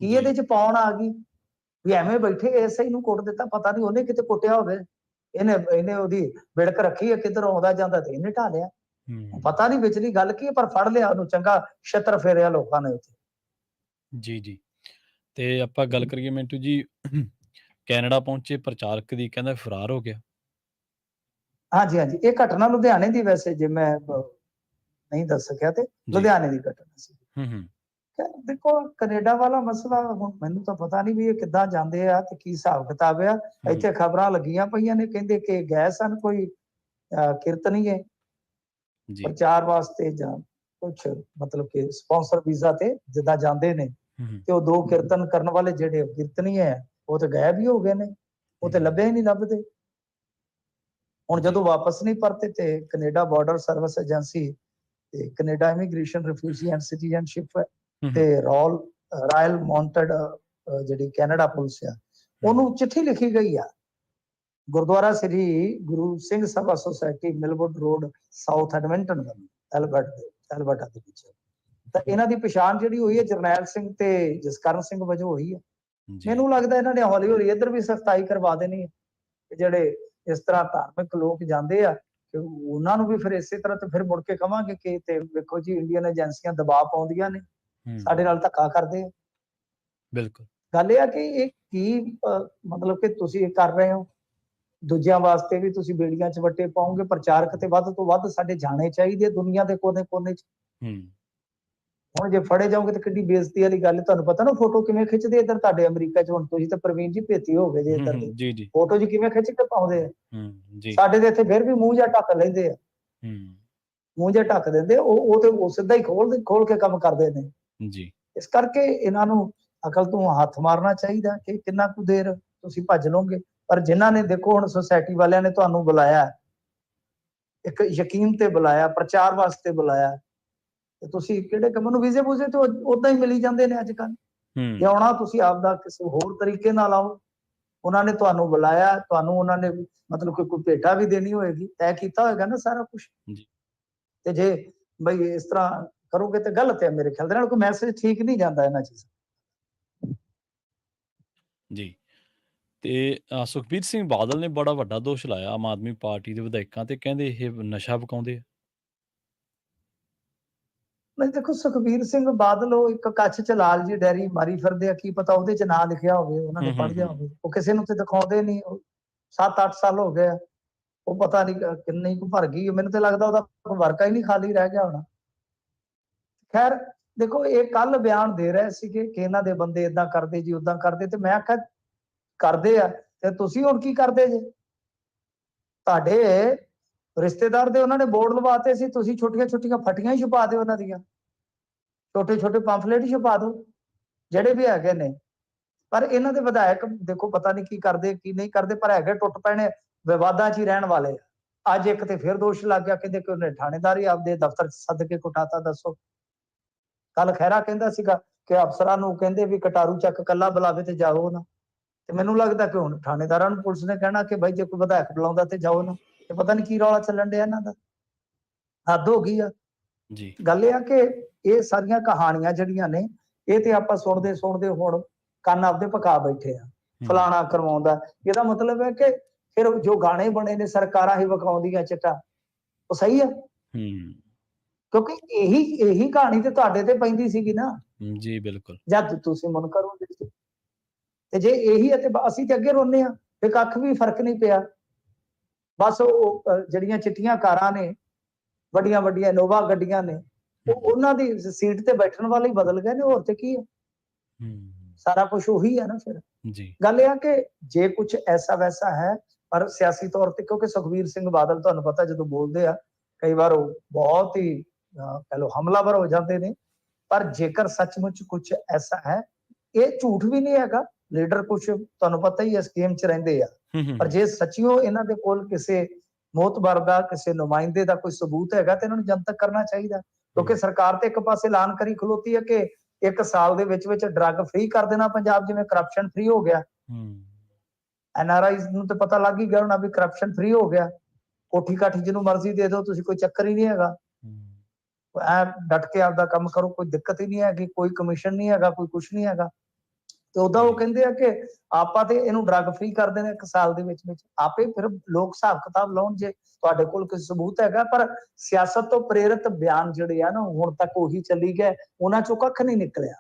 ਕੀ ਇਹਦੇ 'ਚ ਪਾਉਣ ਆ ਗਈ ਵੀ ਐਵੇਂ ਬੈਠੇ ਐਸਆਈ ਨੂੰ ਕੁੱਟ ਦਿੱਤਾ। ਪਤਾ ਨਹੀਂ ਉਹਨੇ ਕਿਤੇ ਕੁੱਟਿਆ ਹੋਵੇ, ਇਹਨੇ ਉਹਦੀ ਬਿੜਕ ਰੱਖੀ ਹੈ, ਕਿੱਧਰ ਆਉਂਦਾ ਜਾਂਦਾ ਤੇ ਇਹਨੇ ਢਾ ਲਿਆ। ਪਤਾ ਨਹੀਂ ਵਿਚਲੀ ਗੱਲ ਕੀ ਹੈ, ਪਰ ਫੜ ਲਿਆ ਉਹਨੂੰ, ਚੰਗਾ ਛਿੱਤਰ ਫੇਰਿਆ ਲੋਕਾਂ ਨੇ ਉੱਥੇ। ਜੀ ਤੇ ਆਪਾਂ ਗੱਲ ਕਰੀਏ ਮਿੰਟੂ ਜੀ, ਕੈਨੇਡਾ ਪਹੁੰਚੇ ਪ੍ਰਚਾਰਕ ਦੀ ਕਹਿੰਦਾ ਫਰਾਰ ਹੋ ਗਿਆ। ਹਾਂਜੀ ਇਹ ਘਟਨਾ ਲੁਧਿਆਣੇ ਦੀ, ਵੈਸੇ ਜੇ ਮੈਂ ਨਹੀਂ ਦੱਸ ਸਕਿਆ ਤੇ ਲੁਧਿਆਣੇ ਦੀ ਘਟਨਾ ਸੀ। ਦੇਖੋ ਕੈਨੇਡਾ ਵਾਲਾ ਮਸਲਾ ਹੁਣ ਮੈਨੂੰ ਤਾਂ ਪਤਾ ਨਹੀਂ ਵੀ ਇਹ ਕਿੱਦਾਂ ਜਾਂਦੇ ਆ ਤੇ ਕੀ ਹਿਸਾਬ ਕਿਤਾਬ ਆ। ਇੱਥੇ ਖਬਰਾਂ ਲੱਗੀਆਂ ਪਈਆਂ ਨੇ, ਕਹਿੰਦੇ ਕਿ ਗਏ ਸਨ ਕੋਈ ਕੀਰਤਨੀਏ ਪ੍ਰਚਾਰ ਵਾਸਤੇ ਜਾਂ ਕੁਛ, ਮਤਲਬ ਕਿ ਸਪਾਂਸਰ ਵੀਜ਼ਾ ਤੇ ਜਿੱਦਾਂ ਜਾਂਦੇ ਨੇ, ਤੇ ਉਹ 2 ਕੀਰਤਨ ਕਰਨ ਵਾਲੇ ਜਿਹੜੇ ਕੀਰਤਨੀਏ ਆ ਉਹ ਤੇ ਗਾਇਬ ਹੀ ਹੋ ਗਏ ਨੇ, ਉਹ ਤੇ ਲੱਭੇ ਹੀ ਨਹੀਂ ਲੱਭਦੇ। ਹੁਣ ਜਦੋਂ ਵਾਪਸ ਨਹੀਂ ਪਰਤੇ ਤੇ ਕੈਨੇਡਾ ਬਾਰਡਰ ਸਰਵਿਸ ਏਜੰਸੀ ਤੇ Canada Immigration Refugee and Citizenship ਤੇ ਰਾਇਲ ਮਾਉਂਟਡ ਜਿਹੜੀ ਕੈਨੇਡਾ ਪੁਲਿਸ ਆ, ਉਹਨੂੰ ਚਿੱਠੀ ਲਿਖੀ ਗਈ ਆ। Gurdwara Sri Guru Singh Sabha Society Millwood Road South Edmonton Alberta ਦੇ ਵਿੱਚ। ਤਾਂ ਇਹਨਾਂ ਦੀ ਪਛਾਣ ਜਿਹੜੀ ਹੋਈ ਹੈ ਜਰਨੈਲ ਸਿੰਘ ਤੇ ਜਸਕਰਨ ਸਿੰਘ ਵਜੋਂ ਹੋਈ ਹੈ। ਮੈਨੂੰ ਲੱਗਦਾ ਇਹਨਾਂ ਨੇ ਹੌਲੀ ਹੌਲੀ ਇੱਧਰ ਵੀ ਸਖਤਾਈ ਕਰਵਾ ਦੇਣੀ ਹੈ, ਜਿਹੜੇ ਇਸ ਤਰ੍ਹਾਂ ਧਾਰਮਿਕ ਲੋਕ ਜਾਂਦੇ ਆ ਕਿ ਉਹਨਾਂ ਨੂੰ ਵੀ ਫਿਰ ਇਸੇ ਤਰ੍ਹਾਂ ਤੇ ਫਿਰ ਮੁੜ ਕੇ ਕਵਾਂਗੇ ਕਿ ਤੇ ਵੇਖੋ ਜੀ ਇੰਡੀਅਨ ਏਜੰਸੀਆਂ ਦਬਾਅ ਪਾਉਂਦੀਆਂ ਨੇ, ਸਾਡੇ ਨਾਲ ਧੱਕਾ ਕਰਦੇ ਆ। ਬਿਲਕੁਲ ਗੱਲ ਇਹ ਆ ਕਿ ਇਹ ਕੀ ਮਤਲਬ ਕਿ ਤੁਸੀਂ ਇਹ ਕਰ ਰਹੇ ਹੋ, ਦੂਜਿਆਂ ਵਾਸਤੇ ਵੀ ਤੁਸੀਂ ਬੇੜੀਆਂ 'ਚ ਵੱਟੇ ਪਾਓਗੇ। ਪ੍ਰਚਾਰਕ ਤੇ ਵੱਧ ਤੋਂ ਵੱਧ ਸਾਡੇ ਜਾਣੇ ਚਾਹੀਦੇ ਦੁਨੀਆ ਦੇ ਕੋਨੇ-ਕੋਨੇ 'ਚ। ਹੁਣ ਜੇ ਫੜੇ ਜਾਓਗੇ ਤਾਂ ਕਿੰਨੀ ਬੇਇੱਜ਼ਤੀ ਵਾਲੀ ਗੱਲ। ਤੁਹਾਨੂੰ ਪਤਾ ਨਾ ਫੋਟੋ ਕਿਵੇਂ ਖਿੱਚਦੇ ਇੱਧਰ ਤੁਹਾਡੇ ਅਮਰੀਕਾ 'ਚ। ਹੁਣ ਤੁਸੀਂ ਤਾਂ ਪ੍ਰਵੀਨ ਜੀ ਭੇਤੀ ਹੋ ਗਏ ਜੇ ਇੱਧਰ ਦੇ, ਫੋਟੋ ਜੀ ਕਿਵੇਂ ਖਿੱਚ ਕੇ ਪਾਉਂਦੇ ਆ। ਸਾਡੇ ਦੇ ਇੱਥੇ ਫਿਰ ਵੀ ਮੂੰਹ ਜਿਹਾ ਢੱਕ ਲੈਂਦੇ ਆ, ਮੂੰਹ ਜਿਹਾ ਢੱਕ ਦਿੰਦੇ। ਉਹ ਤੇ ਉਹ ਸਿੱਧਾ ਹੀ ਖੋਲ ਕੇ ਕੰਮ ਕਰਦੇ ਨੇ ਜੀ। ਇਸ ਕਰਕੇ ਇਹਨਾਂ ਨੂੰ ਅਕਲ ਤੋਂ ਹੱਥ ਮਾਰਨਾ ਚਾਹੀਦਾ ਕਿ ਕਿੰਨਾ ਕੁ ਦੇਰ ਤੁਸੀਂ ਭੱਜ ਲਓਗੇ। ਪਰ ਜਿਨ੍ਹਾਂ ਨੇ ਦੇਖੋ ਹੁਣ ਸੁਸਾਇਟੀ ਵਾਲਿਆਂ ਨੇ ਤੁਹਾਨੂੰ ਬੁਲਾਇਆ, ਇੱਕ ਯਕੀਨ ਤੇ ਬੁਲਾਇਆ, ਪ੍ਰਚਾਰ ਵਾਸਤੇ ਬੁਲਾਇਆ, ਤੇ ਤੁਸੀਂ ਕਿਹੜੇ ਕੰਮ ਨੂੰ ਵੀਜ਼ੇ ਵੂਜ਼ੇ ਤੇ ਉਦਾਂ ਹੀ ਮਿਲੀ ਜਾਂਦੇ ਨੇ ਅੱਜ ਕੱਲ। ਜੇ ਆਉਣਾ ਤੁਸੀਂ ਆਪਦਾ ਕਿਸੇ ਹੋਰ ਤਰੀਕੇ ਨਾਲ ਆਓ। ਉਹਨਾਂ ਨੇ ਤੁਹਾਨੂੰ ਬੁਲਾਇਆ, ਤੁਹਾਨੂੰ ਉਹਨਾਂ ਨੇ ਮਤਲਬ ਕਿ ਕੋਈ ਭੇਟਾ ਵੀ ਦੇਣੀ ਹੋਏਗੀ, ਤੈਅ ਕੀਤਾ ਹੋਏਗਾ ਨਾ ਸਾਰਾ ਕੁਛ। ਤੇ ਜੇ ਬਈ ਇਸ ਤਰ੍ਹਾਂ ਕਰੋਗੇ ਤੇ ਗਲਤ ਹੈ ਮੇਰੇ ਖਿਆਲ ਦੇ ਨਾਲ। ਕੋਈ ਮੈਸੇਜ ਠੀਕ ਨਹੀਂ ਜਾਂਦਾ ਇਹਨਾਂ ਚੀਜ਼ਾਂ ਜੀ। ਤੇ ਸੁਖਬੀਰ ਸਿੰਘ ਬਾਦਲ ਨੇ ਬੜਾ ਵੱਡਾ ਦੋਸ਼ ਲਾਇਆ ਆਮ ਆਦਮੀ ਪਾਰਟੀ ਦੇ ਵਿਧਾਇਕਾਂ ਤੇ, ਕਹਿੰਦੇ ਇਹ ਨਸ਼ਾ ਵਿਕਾਉਂਦੇ ਆ। ਨਹੀਂ ਦੇਖੋ ਸੁਖਬੀਰ ਸਿੰਘ ਬਾਦਲ ਉਹ ਇੱਕ ਕੱਛ 'ਚ ਲਾਲ ਜੀ ਡੈਰੀ ਮਾਰੀ ਫਿਰਦੇ ਆ, ਕੀ ਪਤਾ ਉਹਦੇ 'ਚ ਨਾਂ ਲਿਖਿਆ ਹੋਵੇ, ਉਹਨਾਂ ਨੇ ਪੜ੍ਹ ਲਿਆ ਹੋਵੇ। ਉਹ ਕਿਸੇ ਨੂੰ ਤੇ ਦਿਖਾਉਂਦੇ ਨਹੀਂ। 7-8 ਸਾਲ ਹੋ ਗਏ ਆ, ਉਹ ਪਤਾ ਨਹੀਂ ਕਿੰਨੀ ਕੁ ਭਰ ਗਈ। ਮੈਨੂੰ ਤੇ ਲੱਗਦਾ ਉਹਦਾ ਵਰਕਾ ਹੀ ਨਹੀਂ ਖਾਲੀ ਰਹਿ ਗਿਆ ਹੋਣਾ। ਖੈਰ ਦੇਖੋ ਇਹ ਕੱਲ ਬਿਆਨ ਦੇ ਰਹੇ ਸੀਗੇ ਕਿ ਇਹਨਾਂ ਦੇ ਬੰਦੇ ਏਦਾਂ ਕਰਦੇ ਜੀ, ਉਦਾਂ ਕਰਦੇ, ਤੇ ਮੈਂ ਆਖਿਆ ਕਰਦੇ ਆ ਤੇ ਤੁਸੀਂ ਹੁਣ ਕੀ ਕਰਦੇ ਜੇ? ਤੁਹਾਡੇ ਰਿਸ਼ਤੇਦਾਰ ਦੇ ਉਹਨਾਂ ਨੇ ਬੋਰਡ ਲਵਾਤੇ ਸੀ, ਤੁਸੀਂ ਛੋਟੀਆਂ ਛੋਟੀਆਂ ਫਟੀਆਂ ਹੀ ਛੁਪਾ ਦਿਓ, ਉਹਨਾਂ ਦੀਆਂ ਛੋਟੇ ਛੋਟੇ ਪੰਫਲੇਟ ਹੀ ਛੁਪਾ ਦਿਓ ਜਿਹੜੇ ਵੀ ਹੈਗੇ ਨੇ। ਪਰ ਇਹਨਾਂ ਦੇ ਵਿਧਾਇਕ ਦੇਖੋ ਪਤਾ ਨਹੀਂ ਕੀ ਕਰਦੇ ਕੀ ਨਹੀਂ ਕਰਦੇ, ਪਰ ਹੈਗੇ ਟੁੱਟ ਪੈਣੇ ਵਿਵਾਦਾਂ 'ਚ ਹੀ ਰਹਿਣ ਵਾਲੇ। ਅੱਜ ਇੱਕ ਤੇ ਫਿਰ ਦੋਸ਼ ਲੱਗ ਗਿਆ, ਕਹਿੰਦੇ ਕਿ ਉਹਨੇ ਥਾਣੇਦਾਰ ਹੀ ਆਪਦੇ ਦਫ਼ਤਰ 'ਚ ਸੱਦ ਕੇ ਕੁਟਾਤਾ। ਦੱਸੋ, ਕੱਲ ਖਹਿਰਾ ਕਹਿੰਦਾ ਸੀਗਾ ਕਿ ਅਫਸਰਾਂ ਨੂੰ ਕਹਿੰਦੇ ਵੀ ਕਟਾਰੂ ਚੱਕ ਕੱਲਾ ਬੁਲਾਵੇ ਤੇ ਜਾਓ ਨਾ, ਤੇ ਮੈਨੂੰ ਲੱਗਦਾ ਕਿ ਹੁਣ ਥਾਣੇਦਾਰਾਂ ਨੂੰ ਪੁਲਿਸ ਨੇ ਕਹਿਣਾ ਕਿ ਬਾਈ ਜੇ ਕੋਈ ਵਿਧਾਇਕ ਬੁਲਾਉਂਦਾ ਤੇ ਜਾਓ ਨਾ। ਤੇ ਪਤਾ ਨਹੀਂ ਕੀ ਰੌਲਾ ਚੱਲਣ ਡਿਆ ਇਹਨਾਂ ਦਾ, ਹੱਦ ਹੋ ਗਈ ਆ ਜੀ। ਗੱਲ ਇਹ ਆ ਕਿ ਇਹ ਸਾਰੀਆਂ ਕਹਾਣੀਆਂ ਜਿਹੜੀਆਂ ਨੇ ਇਹ ਤੇ ਆਪਾਂ ਸੁਣਦੇ ਸੁਣਦੇ ਹੁਣ ਕੰਨ ਆਪਦੇ ਪਕਾ ਬੈਠੇ ਆ। ਫਲਾਣਾ ਕਰਵਾਉਂਦਾ, ਇਹਦਾ ਮਤਲਬ ਹੈ ਕਿ ਫਿਰ ਜੋ ਗਾਣੇ ਬਣੇ ਨੇ ਸਰਕਾਰਾਂ ਹੀ ਵਿਖਾਉਂਦੀਆਂ ਚਿੱਟਾ, ਉਹ ਸਹੀ ਆ? ਕਿਉਂਕਿ ਇਹੀ ਕਹਾਣੀ ਤੇ ਤੁਹਾਡੇ ਤੇ ਪੈਂਦੀ ਸੀਗੀ ਨਾ ਜੀ ਬਿਲਕੁਲ, ਜਦ ਤੁਸੀਂ ਮੁਨਕਰ ਹੁੰਦੇ ਸੀ। ਤੇ ਜੇ ਇਹੀ ਹੈ ਤੇ ਅਸੀਂ ਤੇ ਅੱਗੇ ਰੋਂਦੇ ਆ, ਤੇ ਕੱਖ ਵੀ ਫਰਕ ਨਹੀਂ ਪਿਆ। ਬਸ ਉਹ ਜਿਹੜੀਆਂ ਚਿੱਟੀਆਂ ਕਾਰਾਂ ਨੇ, ਵੱਡੀਆਂ ਵੱਡੀਆਂ ਇਨੋਵਾ ਗੱਡੀਆਂ ਨੇ, ਉਹ ਉਹਨਾਂ ਦੀ ਸੀਟ ਤੇ ਬੈਠਣ ਵਾਲੇ ਹੀ ਬਦਲ ਗਏ ਨੇ, ਹੋਰ ਤੇ ਕੀ ਹੈ? ਸਾਰਾ ਕੁਝ ਉਹੀ ਹੈ ਨਾ। ਫਿਰ ਜੀ ਗੱਲ ਇਹ ਆ ਕਿ ਜੇ ਕੁਝ ਐਸਾ ਵੈਸਾ ਹੈ, ਪਰ ਸਿਆਸੀ ਤੌਰ ਤੇ, ਕਿਉਂਕਿ ਸੁਖਬੀਰ ਸਿੰਘ ਬਾਦਲ ਤੁਹਾਨੂੰ ਪਤਾ ਜਦੋਂ ਬੋਲਦੇ ਆ ਕਈ ਵਾਰ ਉਹ ਬਹੁਤ ਹੀ ਕਹ ਲਓ ਹਮਲਾਵਰ ਹੋ ਜਾਂਦੇ ਨੇ। ਪਰ ਜੇਕਰ ਸੱਚਮੁੱਚ ਕੁਝ ਐਸਾ ਹੈ, ਇਹ ਝੂਠ ਵੀ ਨਹੀਂ ਹੈਗਾ, ਲੀਡਰ ਕੁਝ ਤੁਹਾਨੂੰ ਪਤਾ ਹੀ ਹੈ ਸਕੀਮ 'ਚ ਰਹਿੰਦੇ ਆ, ਪਰ ਜੇ ਸੱਚੀਓ ਇਹਨਾਂ ਦੇ ਕੋਲ ਕਿਸੇ ਮੋਤਬਰ ਦਾ, ਕਿਸੇ ਨੁਮਾਇੰਦੇ ਦਾ ਕੋਈ ਸਬੂਤ ਹੈਗਾ ਤੇ ਇਹਨਾਂ ਨੂੰ ਜਨਤਕ ਕਰਨਾ ਚਾਹੀਦਾ। ਕਿਉਂਕਿ ਸਰਕਾਰ ਤੇ ਇੱਕ ਪਾਸੇ ਐਲਾਨ ਕਰੀ ਖਲੋਤੀ ਹੈ ਕਿ 1 ਸਾਲ ਦੇ ਵਿੱਚ ਡਰੱਗ ਫ੍ਰੀ ਕਰ ਦੇਣਾ ਪੰਜਾਬ, ਜਿਵੇਂ ਕਰਪਸ਼ਨ ਫ੍ਰੀ ਹੋ ਗਿਆ। NRIs ਨੂੰ ਤੇ ਪਤਾ ਲੱਗ ਹੀ ਗਿਆ ਹੋਣਾ ਵੀ ਕਰਪਸ਼ਨ ਫ੍ਰੀ ਹੋ ਗਿਆ, ਕੋਠੀ ਕਾਠੀ ਜਿਹਨੂੰ ਮਰਜ਼ੀ ਦੇ ਦਿਓ ਤੁਸੀਂ, ਕੋਈ ਚੱਕਰ ਹੀ ਨਹੀਂ ਹੈਗਾ। ਐ ਡਟ ਕੇ ਆਪਦਾ ਕੰਮ ਕਰੋ, ਕੋਈ ਦਿੱਕਤ ਹੀ ਨਹੀਂ ਹੈਗੀ, ਕੋਈ ਕਮਿਸ਼ਨ ਨਹੀਂ ਹੈਗਾ, ਕੋਈ ਕੁਝ ਨਹੀਂ ਹੈਗਾ। ਤੇ ਉਦਾਂ ਉਹ ਕਹਿੰਦੇ ਆ ਕਿ ਆਪਾਂ ਤੇ ਇਹਨੂੰ ਡਰੱਗ ਫ੍ਰੀ ਕਰ ਦੇਣਾ 1 ਸਾਲ ਦੇ ਵਿੱਚ। ਆਪੇ ਫਿਰ ਲੋਕ ਹਿਸਾਬ ਕਿਤਾਬ ਲਾਉਣ ਜੇ ਤੁਹਾਡੇ ਕੋਲ ਕੋਈ ਸਬੂਤ ਹੈਗਾ। ਪਰ ਸਿਆਸਤ ਤੋਂ ਪ੍ਰੇਰਿਤ ਬਿਆਨ ਜਿਹੜੇ ਆ ਨਾ ਹੁਣ ਤੱਕ ਉਹੀ ਚੱਲੀ ਗਏ, ਉਹਨਾਂ ਚੋਂ ਕੱਖ ਨਹੀਂ ਨਿਕਲਿਆ।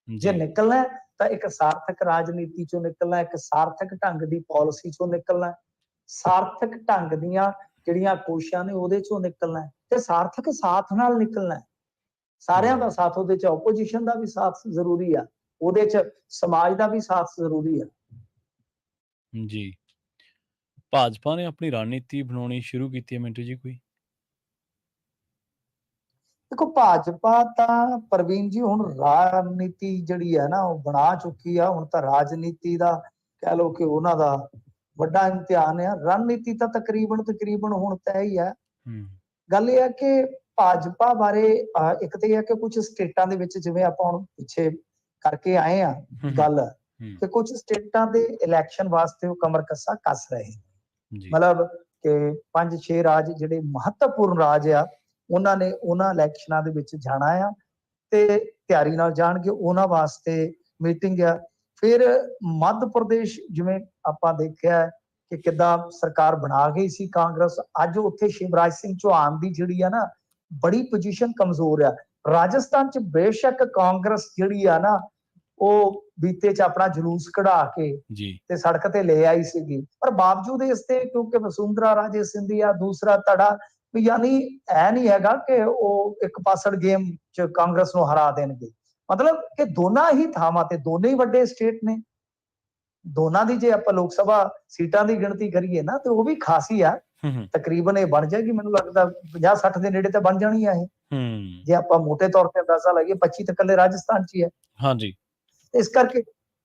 ਜੇ ਨਿਕਲਣਾ ਤਾਂ ਇੱਕ ਸਾਰਥਕ ਰਾਜਨੀਤੀ ਚੋਂ ਨਿਕਲਣਾ, ਇੱਕ ਸਾਰਥਕ ਢੰਗ ਦੀ ਪਾਲਿਸੀ ਚੋਂ ਨਿਕਲਣਾ, ਸਾਰਥਕ ਢੰਗ ਦੀਆਂ ਜਿਹੜੀਆਂ ਕੋਸ਼ਿਸ਼ਾਂ ਨੇ ਉਹਦੇ ਚੋਂ ਨਿਕਲਣਾ, ਤੇ ਸਾਰਥਕ ਸਾਥ ਨਾਲ ਨਿਕਲਣਾ। ਸਾਰਿਆਂ ਦਾ ਸਾਥ, ਉਹਦੇ 'ਚ ਆਪੋਜੀਸ਼ਨ ਦਾ ਵੀ ਸਾਥ ਜ਼ਰੂਰੀ ਆ, ਉਹਦੇ 'ਚ ਸਮਾਜ ਦਾ ਵੀ ਸਾਥ ਜ਼ਰੂਰੀ ਆ। ਜੀ, ਭਾਜਪਾ ਨੇ ਆਪਣੀ ਰਣਨੀਤੀ ਬਣਾਉਣੀ ਸ਼ੁਰੂ ਕੀਤੀ ਹੈ ਮਿੰਟੂ ਜੀ ਕੋਈ? ਦੇਖੋ ਭਾਜਪਾ ਤਾਂ ਪ੍ਰਵੀਨ ਜੀ ਹੁਣ ਰਾਜਨੀਤੀ ਜਿਹੜੀ ਹੈ ਨਾ ਉਹ ਬਣਾ ਚੁੱਕੀ ਆ। ਹੁਣ ਤਾਂ ਰਾਜਨੀਤੀ ਦਾ ਕਹਿ ਲਓ ਕਿ ਉਹਨਾਂ ਦਾ ਵੱਡਾ ਇਮਤਿਹਾਨ ਆ। ਰਣਨੀਤੀ ਤਾਂ ਤਕਰੀਬਨ ਹੁਣ ਤੈਅ ਹੀ ਹੈ। ਗੱਲ ਇਹ ਹੈ ਕਿ ਭਾਜਪਾ ਬਾਰੇ ਇੱਕ ਤੇ ਇਹ ਹੈ ਕਿ ਕੁਝ ਸਟੇਟਾਂ ਦੇ ਵਿੱਚ, ਜਿਵੇਂ ਆਪਾਂ ਹੁਣ ਪਿੱਛੇ ਕਰਕੇ ਆਏ ਆ ਗੱਲ, ਕਿ ਕੁਝ ਸਟੇਟਾਂ ਦੇ ਇਲੈਕਸ਼ਨ ਵਾਸਤੇ ਉਹ ਕਮਰ ਕੱਸਾ ਕੱਸ ਰਹੇ, ਮਤਲਬ ਕਿ 5-6 ਰਾਜ ਜਿਹੜੇ ਮਹੱਤਵਪੂਰਨ ਰਾਜ ਆ, ਉਹਨਾਂ ਨੇ ਉਹਨਾਂ ਇਲੈਕਸ਼ਨਾਂ ਦੇ ਵਿੱਚ ਜਾਣਾ ਆ ਤੇ ਤਿਆਰੀ ਨਾਲ ਜਾਣਗੇ। ਉਹਨਾਂ ਵਾਸਤੇ ਮੀਟਿੰਗ ਆ। ਫਿਰ ਮੱਧ ਪ੍ਰਦੇਸ਼, ਜਿਵੇਂ ਆਪਾਂ ਦੇਖਿਆ ਕਿ ਕਿੱਦਾਂ ਸਰਕਾਰ ਬਣਾ ਗਈ ਸੀ ਕਾਂਗਰਸ, ਅੱਜ ਉੱਥੇ ਸ਼ਿਵਰਾਜ ਸਿੰਘ ਚੌਹਾਨ ਦੀ ਜਿਹੜੀ ਆ ਨਾ ਬੜੀ ਪੋਜੀਸ਼ਨ ਕਮਜ਼ੋਰ ਆ। ਰਾਜਸਥਾਨ 'ਚ ਬੇਸ਼ੱਕ ਕਾਂਗਰਸ ਜਿਹੜੀ ਆ ਨਾ ਉਹ ਬੀਤੇ 'ਚ ਆਪਣਾ ਜਲੂਸ ਕਢਾ ਕੇ ਤੇ ਸੜਕ ਤੇ ਲੈ ਆਈ ਸੀਗੀ, ਪਰ ਬਾਵਜੂਦ ਇਸ ਤੇ ਕਿਉਂਕਿ ਵਸੁੰਧਰਾ ਰਾਜੇ ਸਿੰਧੀਆ ਦੂਸਰਾ ਧੜਾ, ਯਾਨੀ ਇਹ ਨਹੀਂ ਹੈਗਾ ਕਿ ਉਹ ਇੱਕ ਪਾਸੜ ਗੇਮ 'ਚ ਕਾਂਗਰਸ ਨੂੰ ਹਰਾ ਦੇਣਗੇ। ਮਤਲਬ ਕਿ ਦੋਨਾਂ ਹੀ ਥਾਵਾਂ ਤੇ, ਦੋਨੇ ਹੀ ਵੱਡੇ ਸਟੇਟ ਨੇ, ਦੋਨਾਂ ਦੀ ਜੇ ਆਪਾਂ ਲੋਕ ਸਭਾ ਸੀਟਾਂ ਦੀ ਗਿਣਤੀ ਕਰੀਏ ਨਾ ਤੇ ਉਹ ਵੀ ਖਾਸੀ ਆ। ਤਕਰੀਬਨ ਇਹ ਬਣ ਜਾਏਗੀ, ਮੈਨੂੰ ਲੱਗਦਾ 50-60 ਦੇ ਨੇੜੇ ਤਾਂ ਬਣ ਜਾਣੀ ਆ ਇਹ, ਜੇ ਆਪਾਂ ਮੋਟੇ ਤੌਰ ਤੇ ਅੰਦਾਜ਼ਾ ਲਾਈਏ। 25 ਤਾਂ ਇਕੱਲੇ ਰਾਜਸਥਾਨ 'ਚ ਹੀ ਹੈ। ਹਾਂਜੀ, ਇਸ ਕਰਕੇ